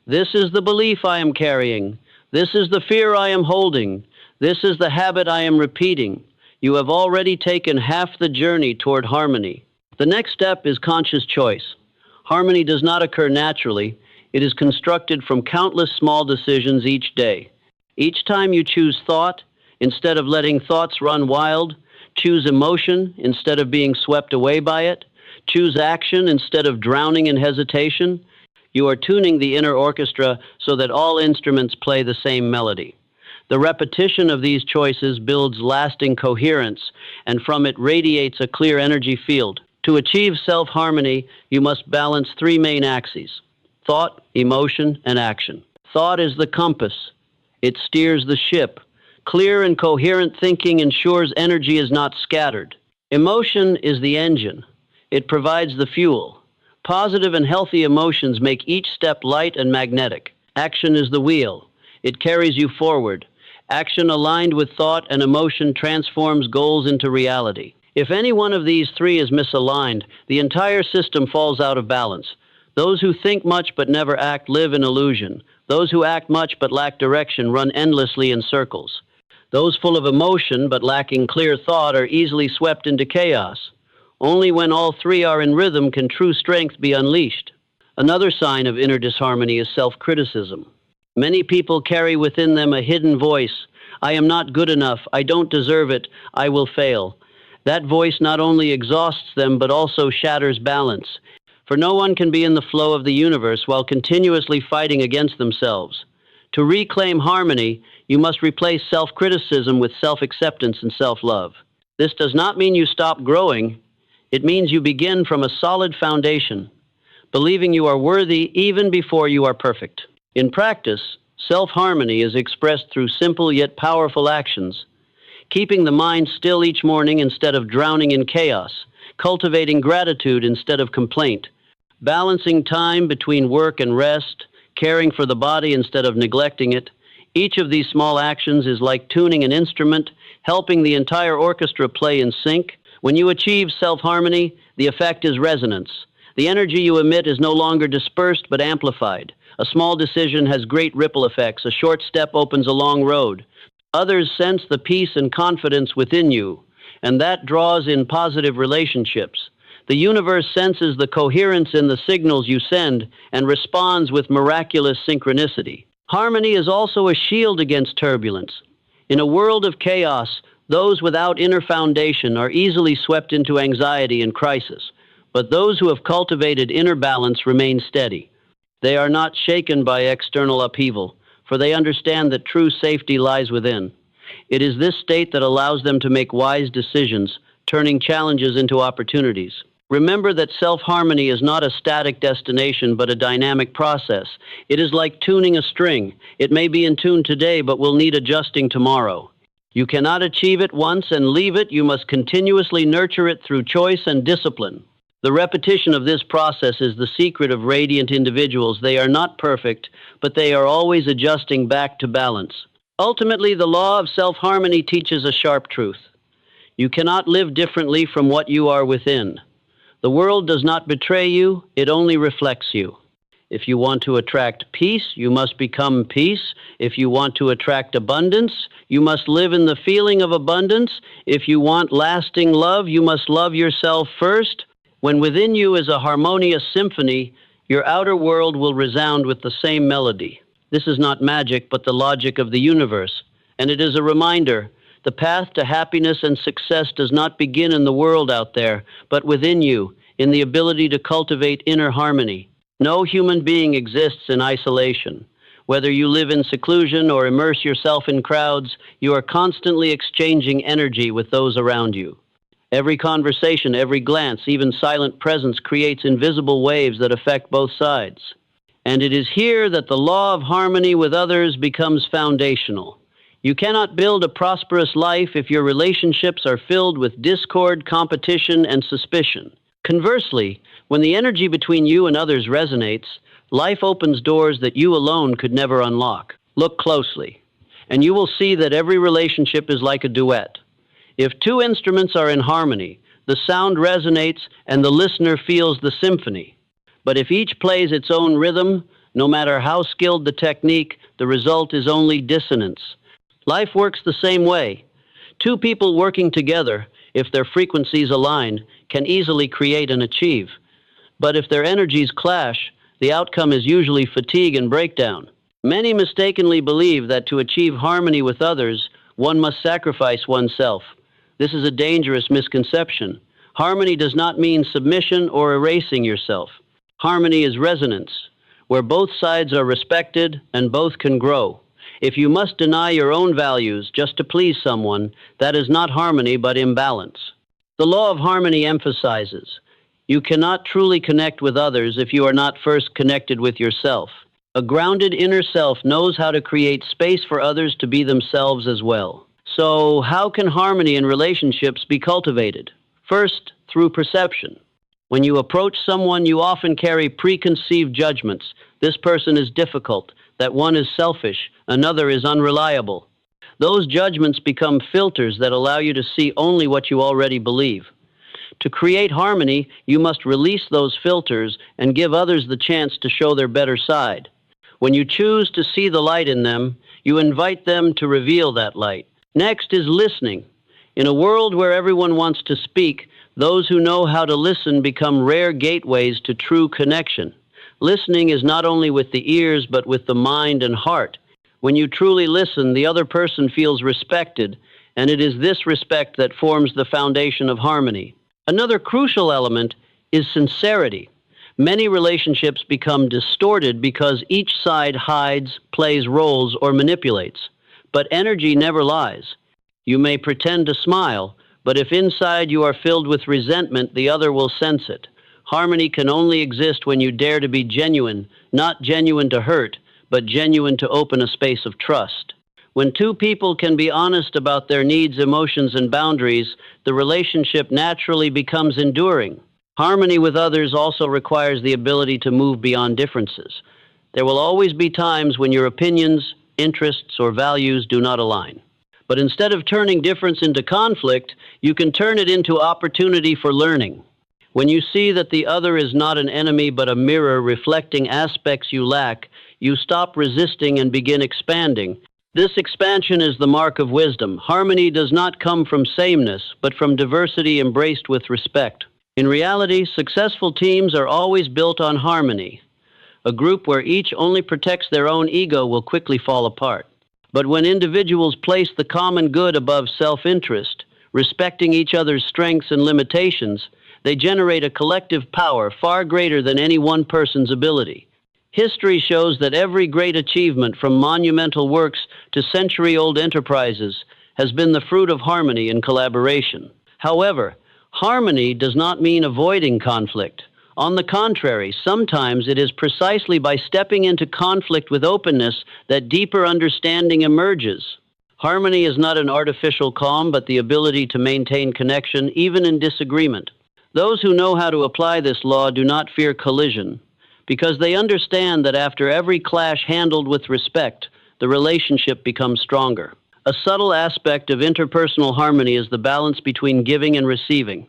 this is the belief I am carrying, this is the fear I am holding, this is the habit I am repeating, you have already taken half the journey toward harmony. The next step is conscious choice. Harmony does not occur naturally. It is constructed from countless small decisions each day. Each time you choose thought, instead of letting thoughts run wild, choose emotion instead of being swept away by it, choose action instead of drowning in hesitation, you are tuning the inner orchestra so that all instruments play the same melody. The repetition of these choices builds lasting coherence, and from it radiates a clear energy field. To achieve self-harmony, you must balance three main axes: thought, emotion, and action. Thought is the compass. It steers the ship. Clear and coherent thinking ensures energy is not scattered. Emotion is the engine. It provides the fuel. Positive and healthy emotions make each step light and magnetic. Action is the wheel. It carries you forward. Action aligned with thought and emotion transforms goals into reality. If any one of these three is misaligned, the entire system falls out of balance. Those who think much but never act live in illusion. Those who act much but lack direction run endlessly in circles. Those full of emotion but lacking clear thought are easily swept into chaos. Only when all three are in rhythm can true strength be unleashed. Another sign of inner disharmony is self-criticism. Many people carry within them a hidden voice. I am not good enough. I don't deserve it. I will fail. That voice not only exhausts them but also shatters balance. For no one can be in the flow of the universe while continuously fighting against themselves. To reclaim harmony, you must replace self-criticism with self-acceptance and self-love. This does not mean you stop growing. It means you begin from a solid foundation, believing you are worthy even before you are perfect. In practice, self-harmony is expressed through simple yet powerful actions. Keeping the mind still each morning instead of drowning in chaos, cultivating gratitude instead of complaint, balancing time between work and rest, caring for the body instead of neglecting it. Each of these small actions is like tuning an instrument, helping the entire orchestra play in sync. When you achieve self-harmony, the effect is resonance. The energy you emit is no longer dispersed but amplified. A small decision has great ripple effects. A short step opens a long road. Others sense the peace and confidence within you, and that draws in positive relationships. The universe senses the coherence in the signals you send and responds with miraculous synchronicity. Harmony is also a shield against turbulence. In a world of chaos, those without inner foundation are easily swept into anxiety and crisis, but those who have cultivated inner balance remain steady. They are not shaken by external upheaval, for they understand that true safety lies within. It is this state that allows them to make wise decisions, turning challenges into opportunities. Remember that self-harmony is not a static destination, but a dynamic process. It is like tuning a string. It may be in tune today, but will need adjusting tomorrow. You cannot achieve it once and leave it. You must continuously nurture it through choice and discipline. The repetition of this process is the secret of radiant individuals. They are not perfect, but they are always adjusting back to balance. Ultimately, the law of self-harmony teaches a sharp truth. You cannot live differently from what you are within. The world does not betray you, it only reflects you. If you want to attract peace, you must become peace. If you want to attract abundance, you must live in the feeling of abundance. If you want lasting love, you must love yourself first. When within you is a harmonious symphony, your outer world will resound with the same melody. This is not magic, but the logic of the universe. And it is a reminder. The path to happiness and success does not begin in the world out there, but within you, in the ability to cultivate inner harmony. No human being exists in isolation. Whether you live in seclusion or immerse yourself in crowds, you are constantly exchanging energy with those around you. Every conversation, every glance, even silent presence creates invisible waves that affect both sides. And it is here that the law of harmony with others becomes foundational. You cannot build a prosperous life if your relationships are filled with discord, competition, and suspicion. Conversely, when the energy between you and others resonates, life opens doors that you alone could never unlock. Look closely, and you will see that every relationship is like a duet. If two instruments are in harmony, the sound resonates and the listener feels the symphony. But if each plays its own rhythm, no matter how skilled the technique, the result is only dissonance. Life works the same way. Two people working together, if their frequencies align, can easily create and achieve. But if their energies clash, the outcome is usually fatigue and breakdown. Many mistakenly believe that to achieve harmony with others, one must sacrifice oneself. This is a dangerous misconception. Harmony does not mean submission or erasing yourself. Harmony is resonance, where both sides are respected and both can grow. If you must deny your own values just to please someone, that is not harmony but imbalance. The law of harmony emphasizes, you cannot truly connect with others if you are not first connected with yourself. A grounded inner self knows how to create space for others to be themselves as well. So, how can harmony in relationships be cultivated? First, through perception. When you approach someone, you often carry preconceived judgments. This person is difficult, that one is selfish, another is unreliable. Those judgments become filters that allow you to see only what you already believe. To create harmony, you must release those filters and give others the chance to show their better side. When you choose to see the light in them, you invite them to reveal that light. Next is listening. In a world where everyone wants to speak, those who know how to listen become rare gateways to true connection. Listening is not only with the ears, but with the mind and heart. When you truly listen, the other person feels respected, and it is this respect that forms the foundation of harmony. Another crucial element is sincerity. Many relationships become distorted because each side hides, plays roles, or manipulates. But energy never lies. You may pretend to smile, but if inside you are filled with resentment, the other will sense it. Harmony can only exist when you dare to be genuine, not genuine to hurt, but genuine to open a space of trust. When two people can be honest about their needs, emotions, and boundaries, the relationship naturally becomes enduring. Harmony with others also requires the ability to move beyond differences. There will always be times when your opinions, interests, or values do not align. But instead of turning difference into conflict, you can turn it into opportunity for learning. When you see that the other is not an enemy but a mirror reflecting aspects you lack, you stop resisting and begin expanding. This expansion is the mark of wisdom. Harmony does not come from sameness, but from diversity embraced with respect. In reality, successful teams are always built on harmony. A group where each only protects their own ego will quickly fall apart. But when individuals place the common good above self-interest, respecting each other's strengths and limitations, they generate a collective power far greater than any one person's ability. History shows that every great achievement, from monumental works to century-old enterprises, has been the fruit of harmony and collaboration. However, harmony does not mean avoiding conflict. On the contrary, sometimes it is precisely by stepping into conflict with openness that deeper understanding emerges. Harmony is not an artificial calm, but the ability to maintain connection even in disagreement. Those who know how to apply this law do not fear collision, because they understand that after every clash handled with respect, the relationship becomes stronger. A subtle aspect of interpersonal harmony is the balance between giving and receiving.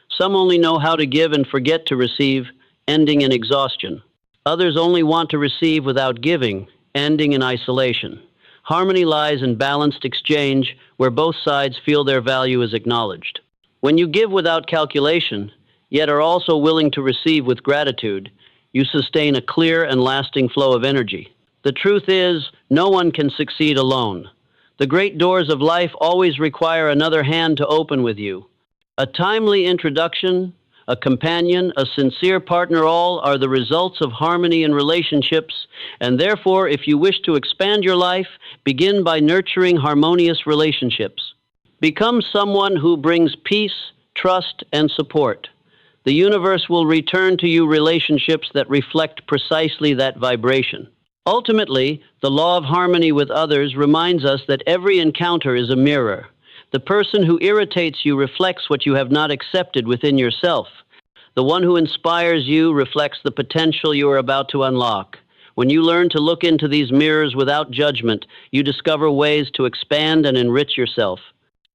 Some only know how to give and forget to receive, ending in exhaustion. Others only want to receive without giving, ending in isolation. Harmony lies in balanced exchange, where both sides feel their value is acknowledged. When you give without calculation, yet are also willing to receive with gratitude, you sustain a clear and lasting flow of energy. The truth is, no one can succeed alone. The great doors of life always require another hand to open with you. A timely introduction, a companion, a sincere partner, all are the results of harmony in relationships, and therefore, if you wish to expand your life, begin by nurturing harmonious relationships. Become someone who brings peace, trust, and support. The universe will return to you relationships that reflect precisely that vibration. Ultimately, the law of harmony with others reminds us that every encounter is a mirror. The person who irritates you reflects what you have not accepted within yourself. The one who inspires you reflects the potential you are about to unlock. When you learn to look into these mirrors without judgment, you discover ways to expand and enrich yourself.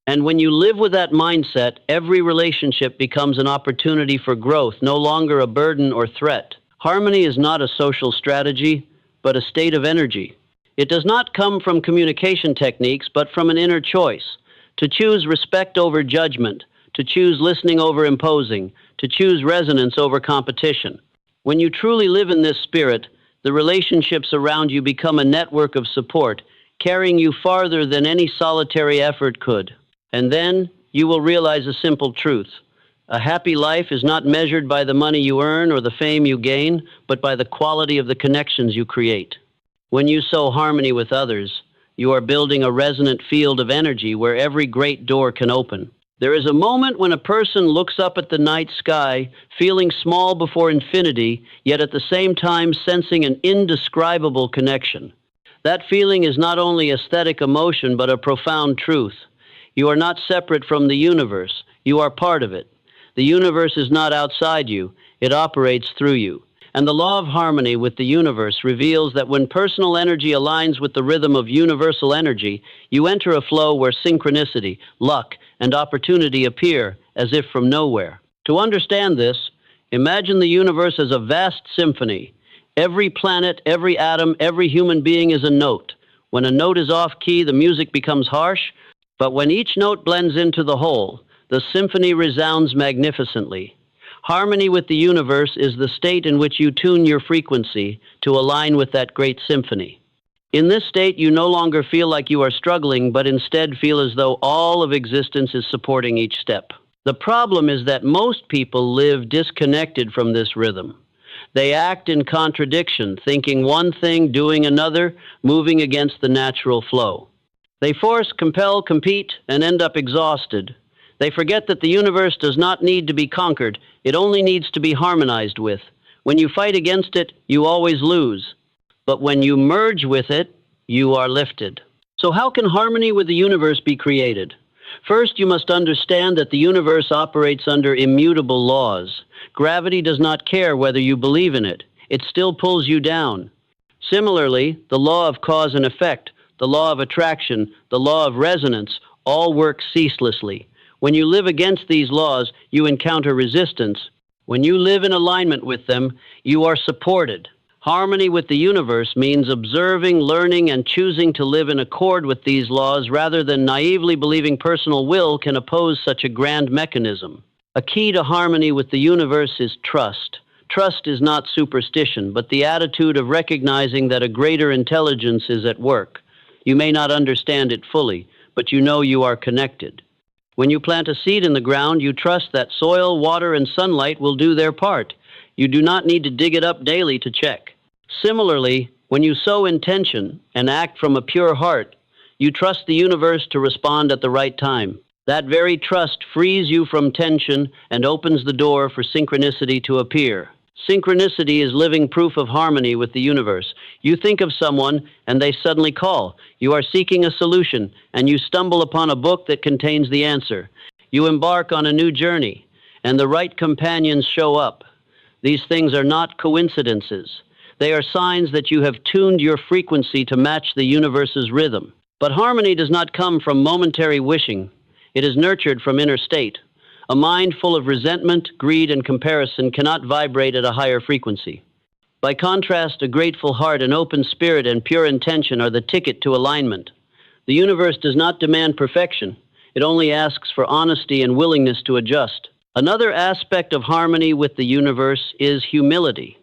And when you live with that mindset, every relationship becomes an opportunity for growth, no longer a burden or threat. Harmony is not a social strategy, but a state of energy. It does not come from communication techniques, but from an inner choice. To choose respect over judgment, to choose listening over imposing, to choose resonance over competition. When you truly live in this spirit, the relationships around you become a network of support, carrying you farther than any solitary effort could. And then you will realize a simple truth. A happy life is not measured by the money you earn or the fame you gain, but by the quality of the connections you create. When you sow harmony with others, you are building a resonant field of energy where every great door can open. There is a moment when a person looks up at the night sky, feeling small before infinity, yet at the same time sensing an indescribable connection. That feeling is not only aesthetic emotion, but a profound truth. You are not separate from the universe. You are part of it. The universe is not outside you. It operates through you. And the law of harmony with the universe reveals that when personal energy aligns with the rhythm of universal energy, you enter a flow where synchronicity, luck, and opportunity appear as if from nowhere. To understand this, imagine the universe as a vast symphony. Every planet, every atom, every human being is a note. When a note is off key, the music becomes harsh, but when each note blends into the whole, the symphony resounds magnificently. Harmony with the universe is the state in which you tune your frequency to align with that great symphony. In this state, you no longer feel like you are struggling, but instead feel as though all of existence is supporting each step. The problem is that most people live disconnected from this rhythm. They act in contradiction, thinking one thing, doing another, moving against the natural flow. They force, compel, compete, and end up exhausted. They forget that the universe does not need to be conquered, it only needs to be harmonized with. When you fight against it, you always lose. But when you merge with it, you are lifted. So how can harmony with the universe be created? First, you must understand that the universe operates under immutable laws. Gravity does not care whether you believe in it. It still pulls you down. Similarly, the law of cause and effect, the law of attraction, the law of resonance, all work ceaselessly. When you live against these laws, you encounter resistance. When you live in alignment with them, you are supported. Harmony with the universe means observing, learning, and choosing to live in accord with these laws rather than naively believing personal will can oppose such a grand mechanism. A key to harmony with the universe is trust. Trust is not superstition, but the attitude of recognizing that a greater intelligence is at work. You may not understand it fully, but you know you are connected. When you plant a seed in the ground, you trust that soil, water, and sunlight will do their part. You do not need to dig it up daily to check. Similarly, when you sow intention and act from a pure heart, you trust the universe to respond at the right time. That very trust frees you from tension and opens the door for synchronicity to appear. Synchronicity is living proof of harmony with the universe. You think of someone and they suddenly call. You are seeking a solution and you stumble upon a book that contains the answer. You embark on a new journey and the right companions show up. These things are not coincidences. They are signs that you have tuned your frequency to match the universe's rhythm. But harmony does not come from momentary wishing. It is nurtured from inner state. A mind full of resentment, greed, and comparison cannot vibrate at a higher frequency. By contrast, a grateful heart, an open spirit, and pure intention are the ticket to alignment. The universe does not demand perfection. It only asks for honesty and willingness to adjust. Another aspect of harmony with the universe is humility.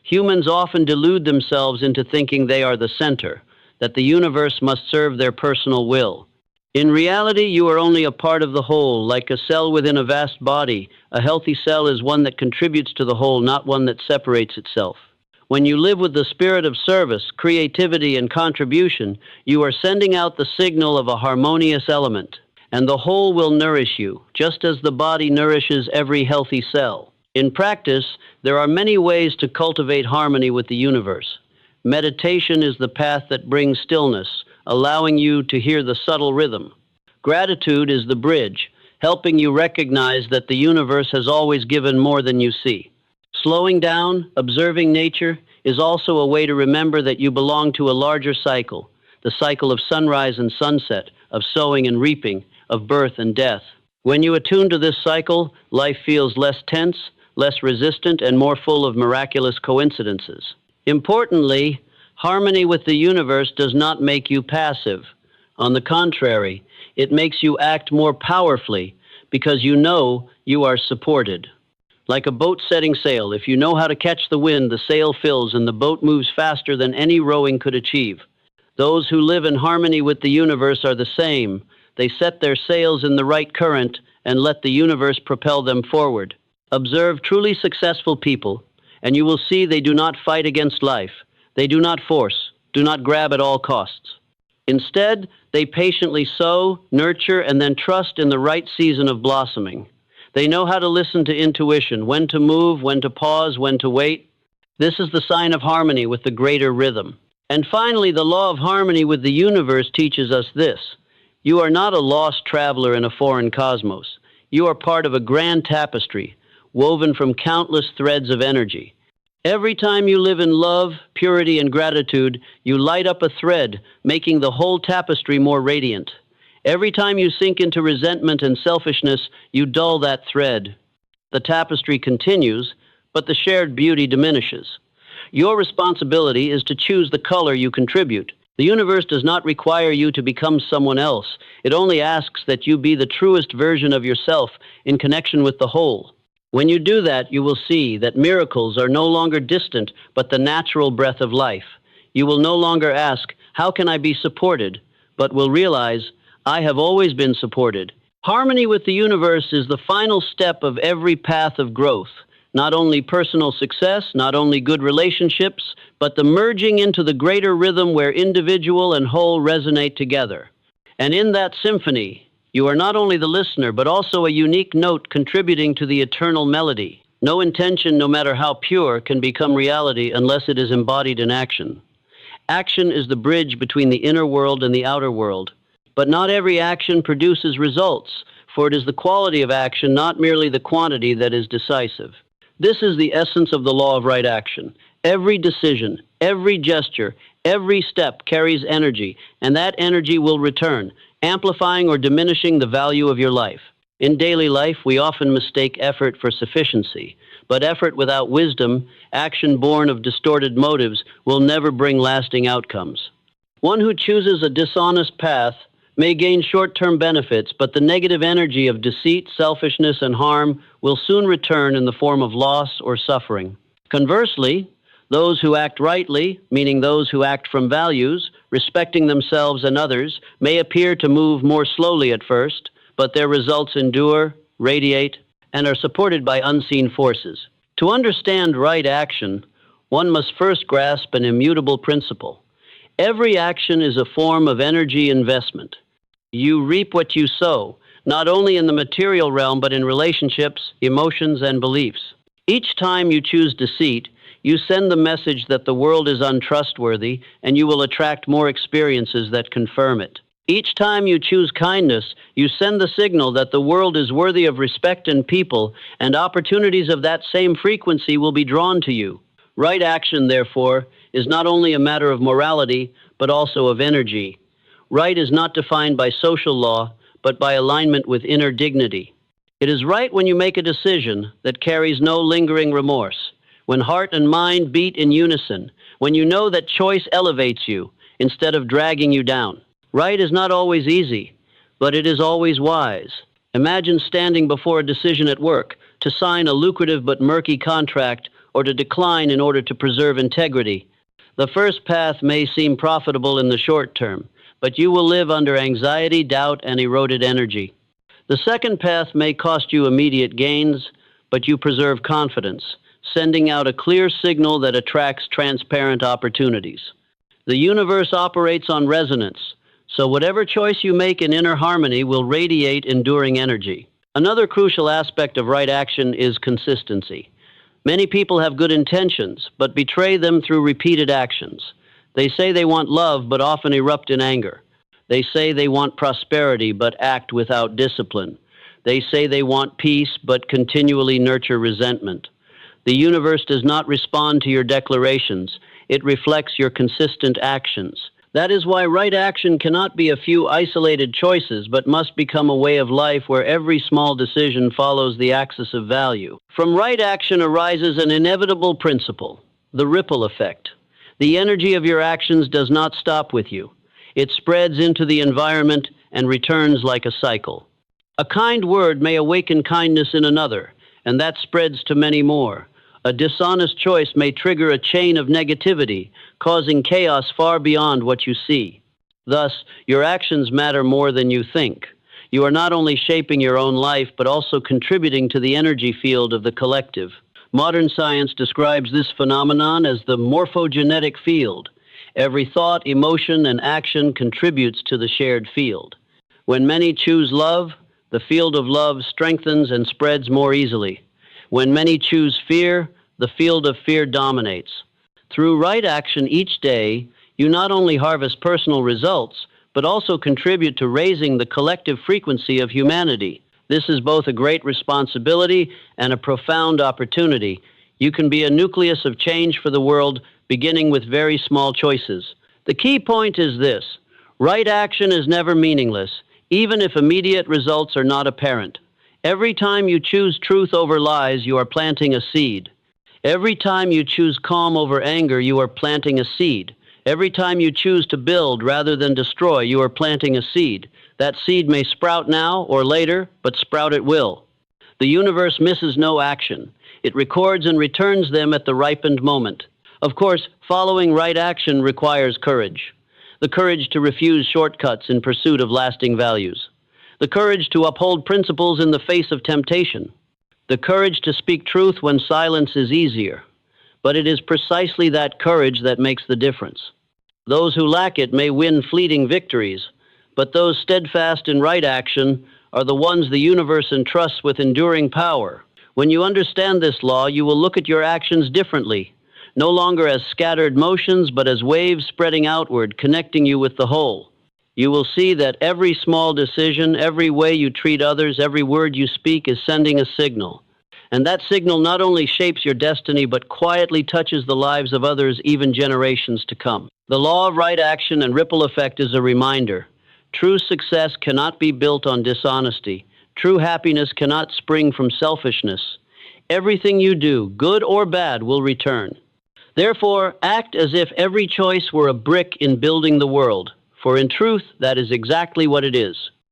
Humans often delude themselves into thinking they are the center, that the universe must serve their personal will. In reality, you are only a part of the whole, like a cell within a vast body. A healthy cell is one that contributes to the whole, not one that separates itself. When you live with the spirit of service, creativity, and contribution, you are sending out the signal of a harmonious element, and the whole will nourish you, just as the body nourishes every healthy cell. In practice, there are many ways to cultivate harmony with the universe. Meditation is the path that brings stillness, allowing you to hear the subtle rhythm. Gratitude is the bridge, helping you recognize that the universe has always given more than you see. Slowing down, observing nature, is also a way to remember that you belong to a larger cycle, the cycle of sunrise and sunset, of sowing and reaping, of birth and death. When you attune to this cycle, life feels less tense, less resistant, and more full of miraculous coincidences. Importantly, harmony with the universe does not make you passive. On the contrary, it makes you act more powerfully because you know you are supported. Like a boat setting sail, if you know how to catch the wind, the sail fills and the boat moves faster than any rowing could achieve. Those who live in harmony with the universe are the same. They set their sails in the right current and let the universe propel them forward. Observe truly successful people, and you will see they do not fight against life. They do not force, do not grab at all costs. Instead, they patiently sow, nurture, and then trust in the right season of blossoming. They know how to listen to intuition, when to move, when to pause, when to wait. This is the sign of harmony with the greater rhythm. And finally, the law of harmony with the universe teaches us this. You are not a lost traveler in a foreign cosmos. You are part of a grand tapestry, woven from countless threads of energy. Every time you live in love, purity, and gratitude, you light up a thread, making the whole tapestry more radiant. Every time you sink into resentment and selfishness, you dull that thread. The tapestry continues, but the shared beauty diminishes. Your responsibility is to choose the color you contribute. The universe does not require you to become someone else. It only asks that you be the truest version of yourself in connection with the whole. When you do that, you will see that miracles are no longer distant, but the natural breath of life. You will no longer ask, "How can I be supported?" but will realize, "I have always been supported." Harmony with the universe is the final step of every path of growth. Not only personal success, not only good relationships, but the merging into the greater rhythm where individual and whole resonate together. And in that symphony, you are not only the listener, but also a unique note contributing to the eternal melody. No intention, no matter how pure, can become reality unless it is embodied in action. Action is the bridge between the inner world and the outer world. But not every action produces results, for it is the quality of action, not merely the quantity, that is decisive. This is the essence of the law of right action. Every decision, every gesture, every step carries energy, and that energy will return, amplifying or diminishing the value of your life. In daily life, we often mistake effort for sufficiency, but effort without wisdom, action born of distorted motives, will never bring lasting outcomes. One who chooses a dishonest path may gain short-term benefits, but the negative energy of deceit, selfishness, and harm will soon return in the form of loss or suffering. Conversely, those who act rightly, meaning those who act from values, respecting themselves and others, may appear to move more slowly at first, but their results endure, radiate, and are supported by unseen forces. To understand right action, one must first grasp an immutable principle. Every action is a form of energy investment. You reap what you sow, not only in the material realm, but in relationships, emotions, and beliefs. Each time you choose deceit, you send the message that the world is untrustworthy, and you will attract more experiences that confirm it. Each time you choose kindness, you send the signal that the world is worthy of respect and people, and opportunities of that same frequency will be drawn to you. Right action, therefore, is not only a matter of morality, but also of energy. Right is not defined by social law, but by alignment with inner dignity. It is right when you make a decision that carries no lingering remorse, when heart and mind beat in unison, when you know that choice elevates you instead of dragging you down. Right is not always easy, but it is always wise. Imagine standing before a decision at work, to sign a lucrative but murky contract, or to decline in order to preserve integrity. The first path may seem profitable in the short term, but you will live under anxiety, doubt, and eroded energy. The second path may cost you immediate gains, but you preserve confidence, sending out a clear signal that attracts transparent opportunities. The universe operates on resonance, so whatever choice you make in inner harmony will radiate enduring energy. Another crucial aspect of right action is consistency. Many people have good intentions, but betray them through repeated actions. They say they want love, but often erupt in anger. They say they want prosperity, but act without discipline. They say they want peace, but continually nurture resentment. The universe does not respond to your declarations. It reflects your consistent actions. That is why right action cannot be a few isolated choices, but must become a way of life where every small decision follows the axis of value. From right action arises an inevitable principle, the ripple effect. The energy of your actions does not stop with you. It spreads into the environment and returns like a cycle. A kind word may awaken kindness in another, and that spreads to many more. A dishonest choice may trigger a chain of negativity, causing chaos far beyond what you see. Thus, your actions matter more than you think. You are not only shaping your own life, but also contributing to the energy field of the collective. Modern science describes this phenomenon as the morphogenetic field. Every thought, emotion, and action contributes to the shared field. When many choose love, the field of love strengthens and spreads more easily. When many choose fear, the field of fear dominates. Through right action each day, you not only harvest personal results, but also contribute to raising the collective frequency of humanity. This is both a great responsibility and a profound opportunity. You can be a nucleus of change for the world, beginning with very small choices. The key point is this: right action is never meaningless, even if immediate results are not apparent. Every time you choose truth over lies, you are planting a seed. Every time you choose calm over anger, you are planting a seed. Every time you choose to build rather than destroy, you are planting a seed. That seed may sprout now or later, but sprout it will. The universe misses no action. It records and returns them at the ripened moment. Of course, following right action requires courage. The courage to refuse shortcuts in pursuit of lasting values. The courage to uphold principles in the face of temptation. The courage to speak truth when silence is easier. But it is precisely that courage that makes the difference. Those who lack it may win fleeting victories, but those steadfast in right action are the ones the universe entrusts with enduring power. When you understand this law, you will look at your actions differently, no longer as scattered motions, but as waves spreading outward, connecting you with the whole. You will see that every small decision, every way you treat others, every word you speak is sending a signal. And that signal not only shapes your destiny, but quietly touches the lives of others, even generations to come. The law of right action and ripple effect is a reminder. True success cannot be built on dishonesty. True happiness cannot spring from selfishness. Everything you do, good or bad, will return. Therefore, act as if every choice were a brick in building the world, for in truth, that is exactly what it is.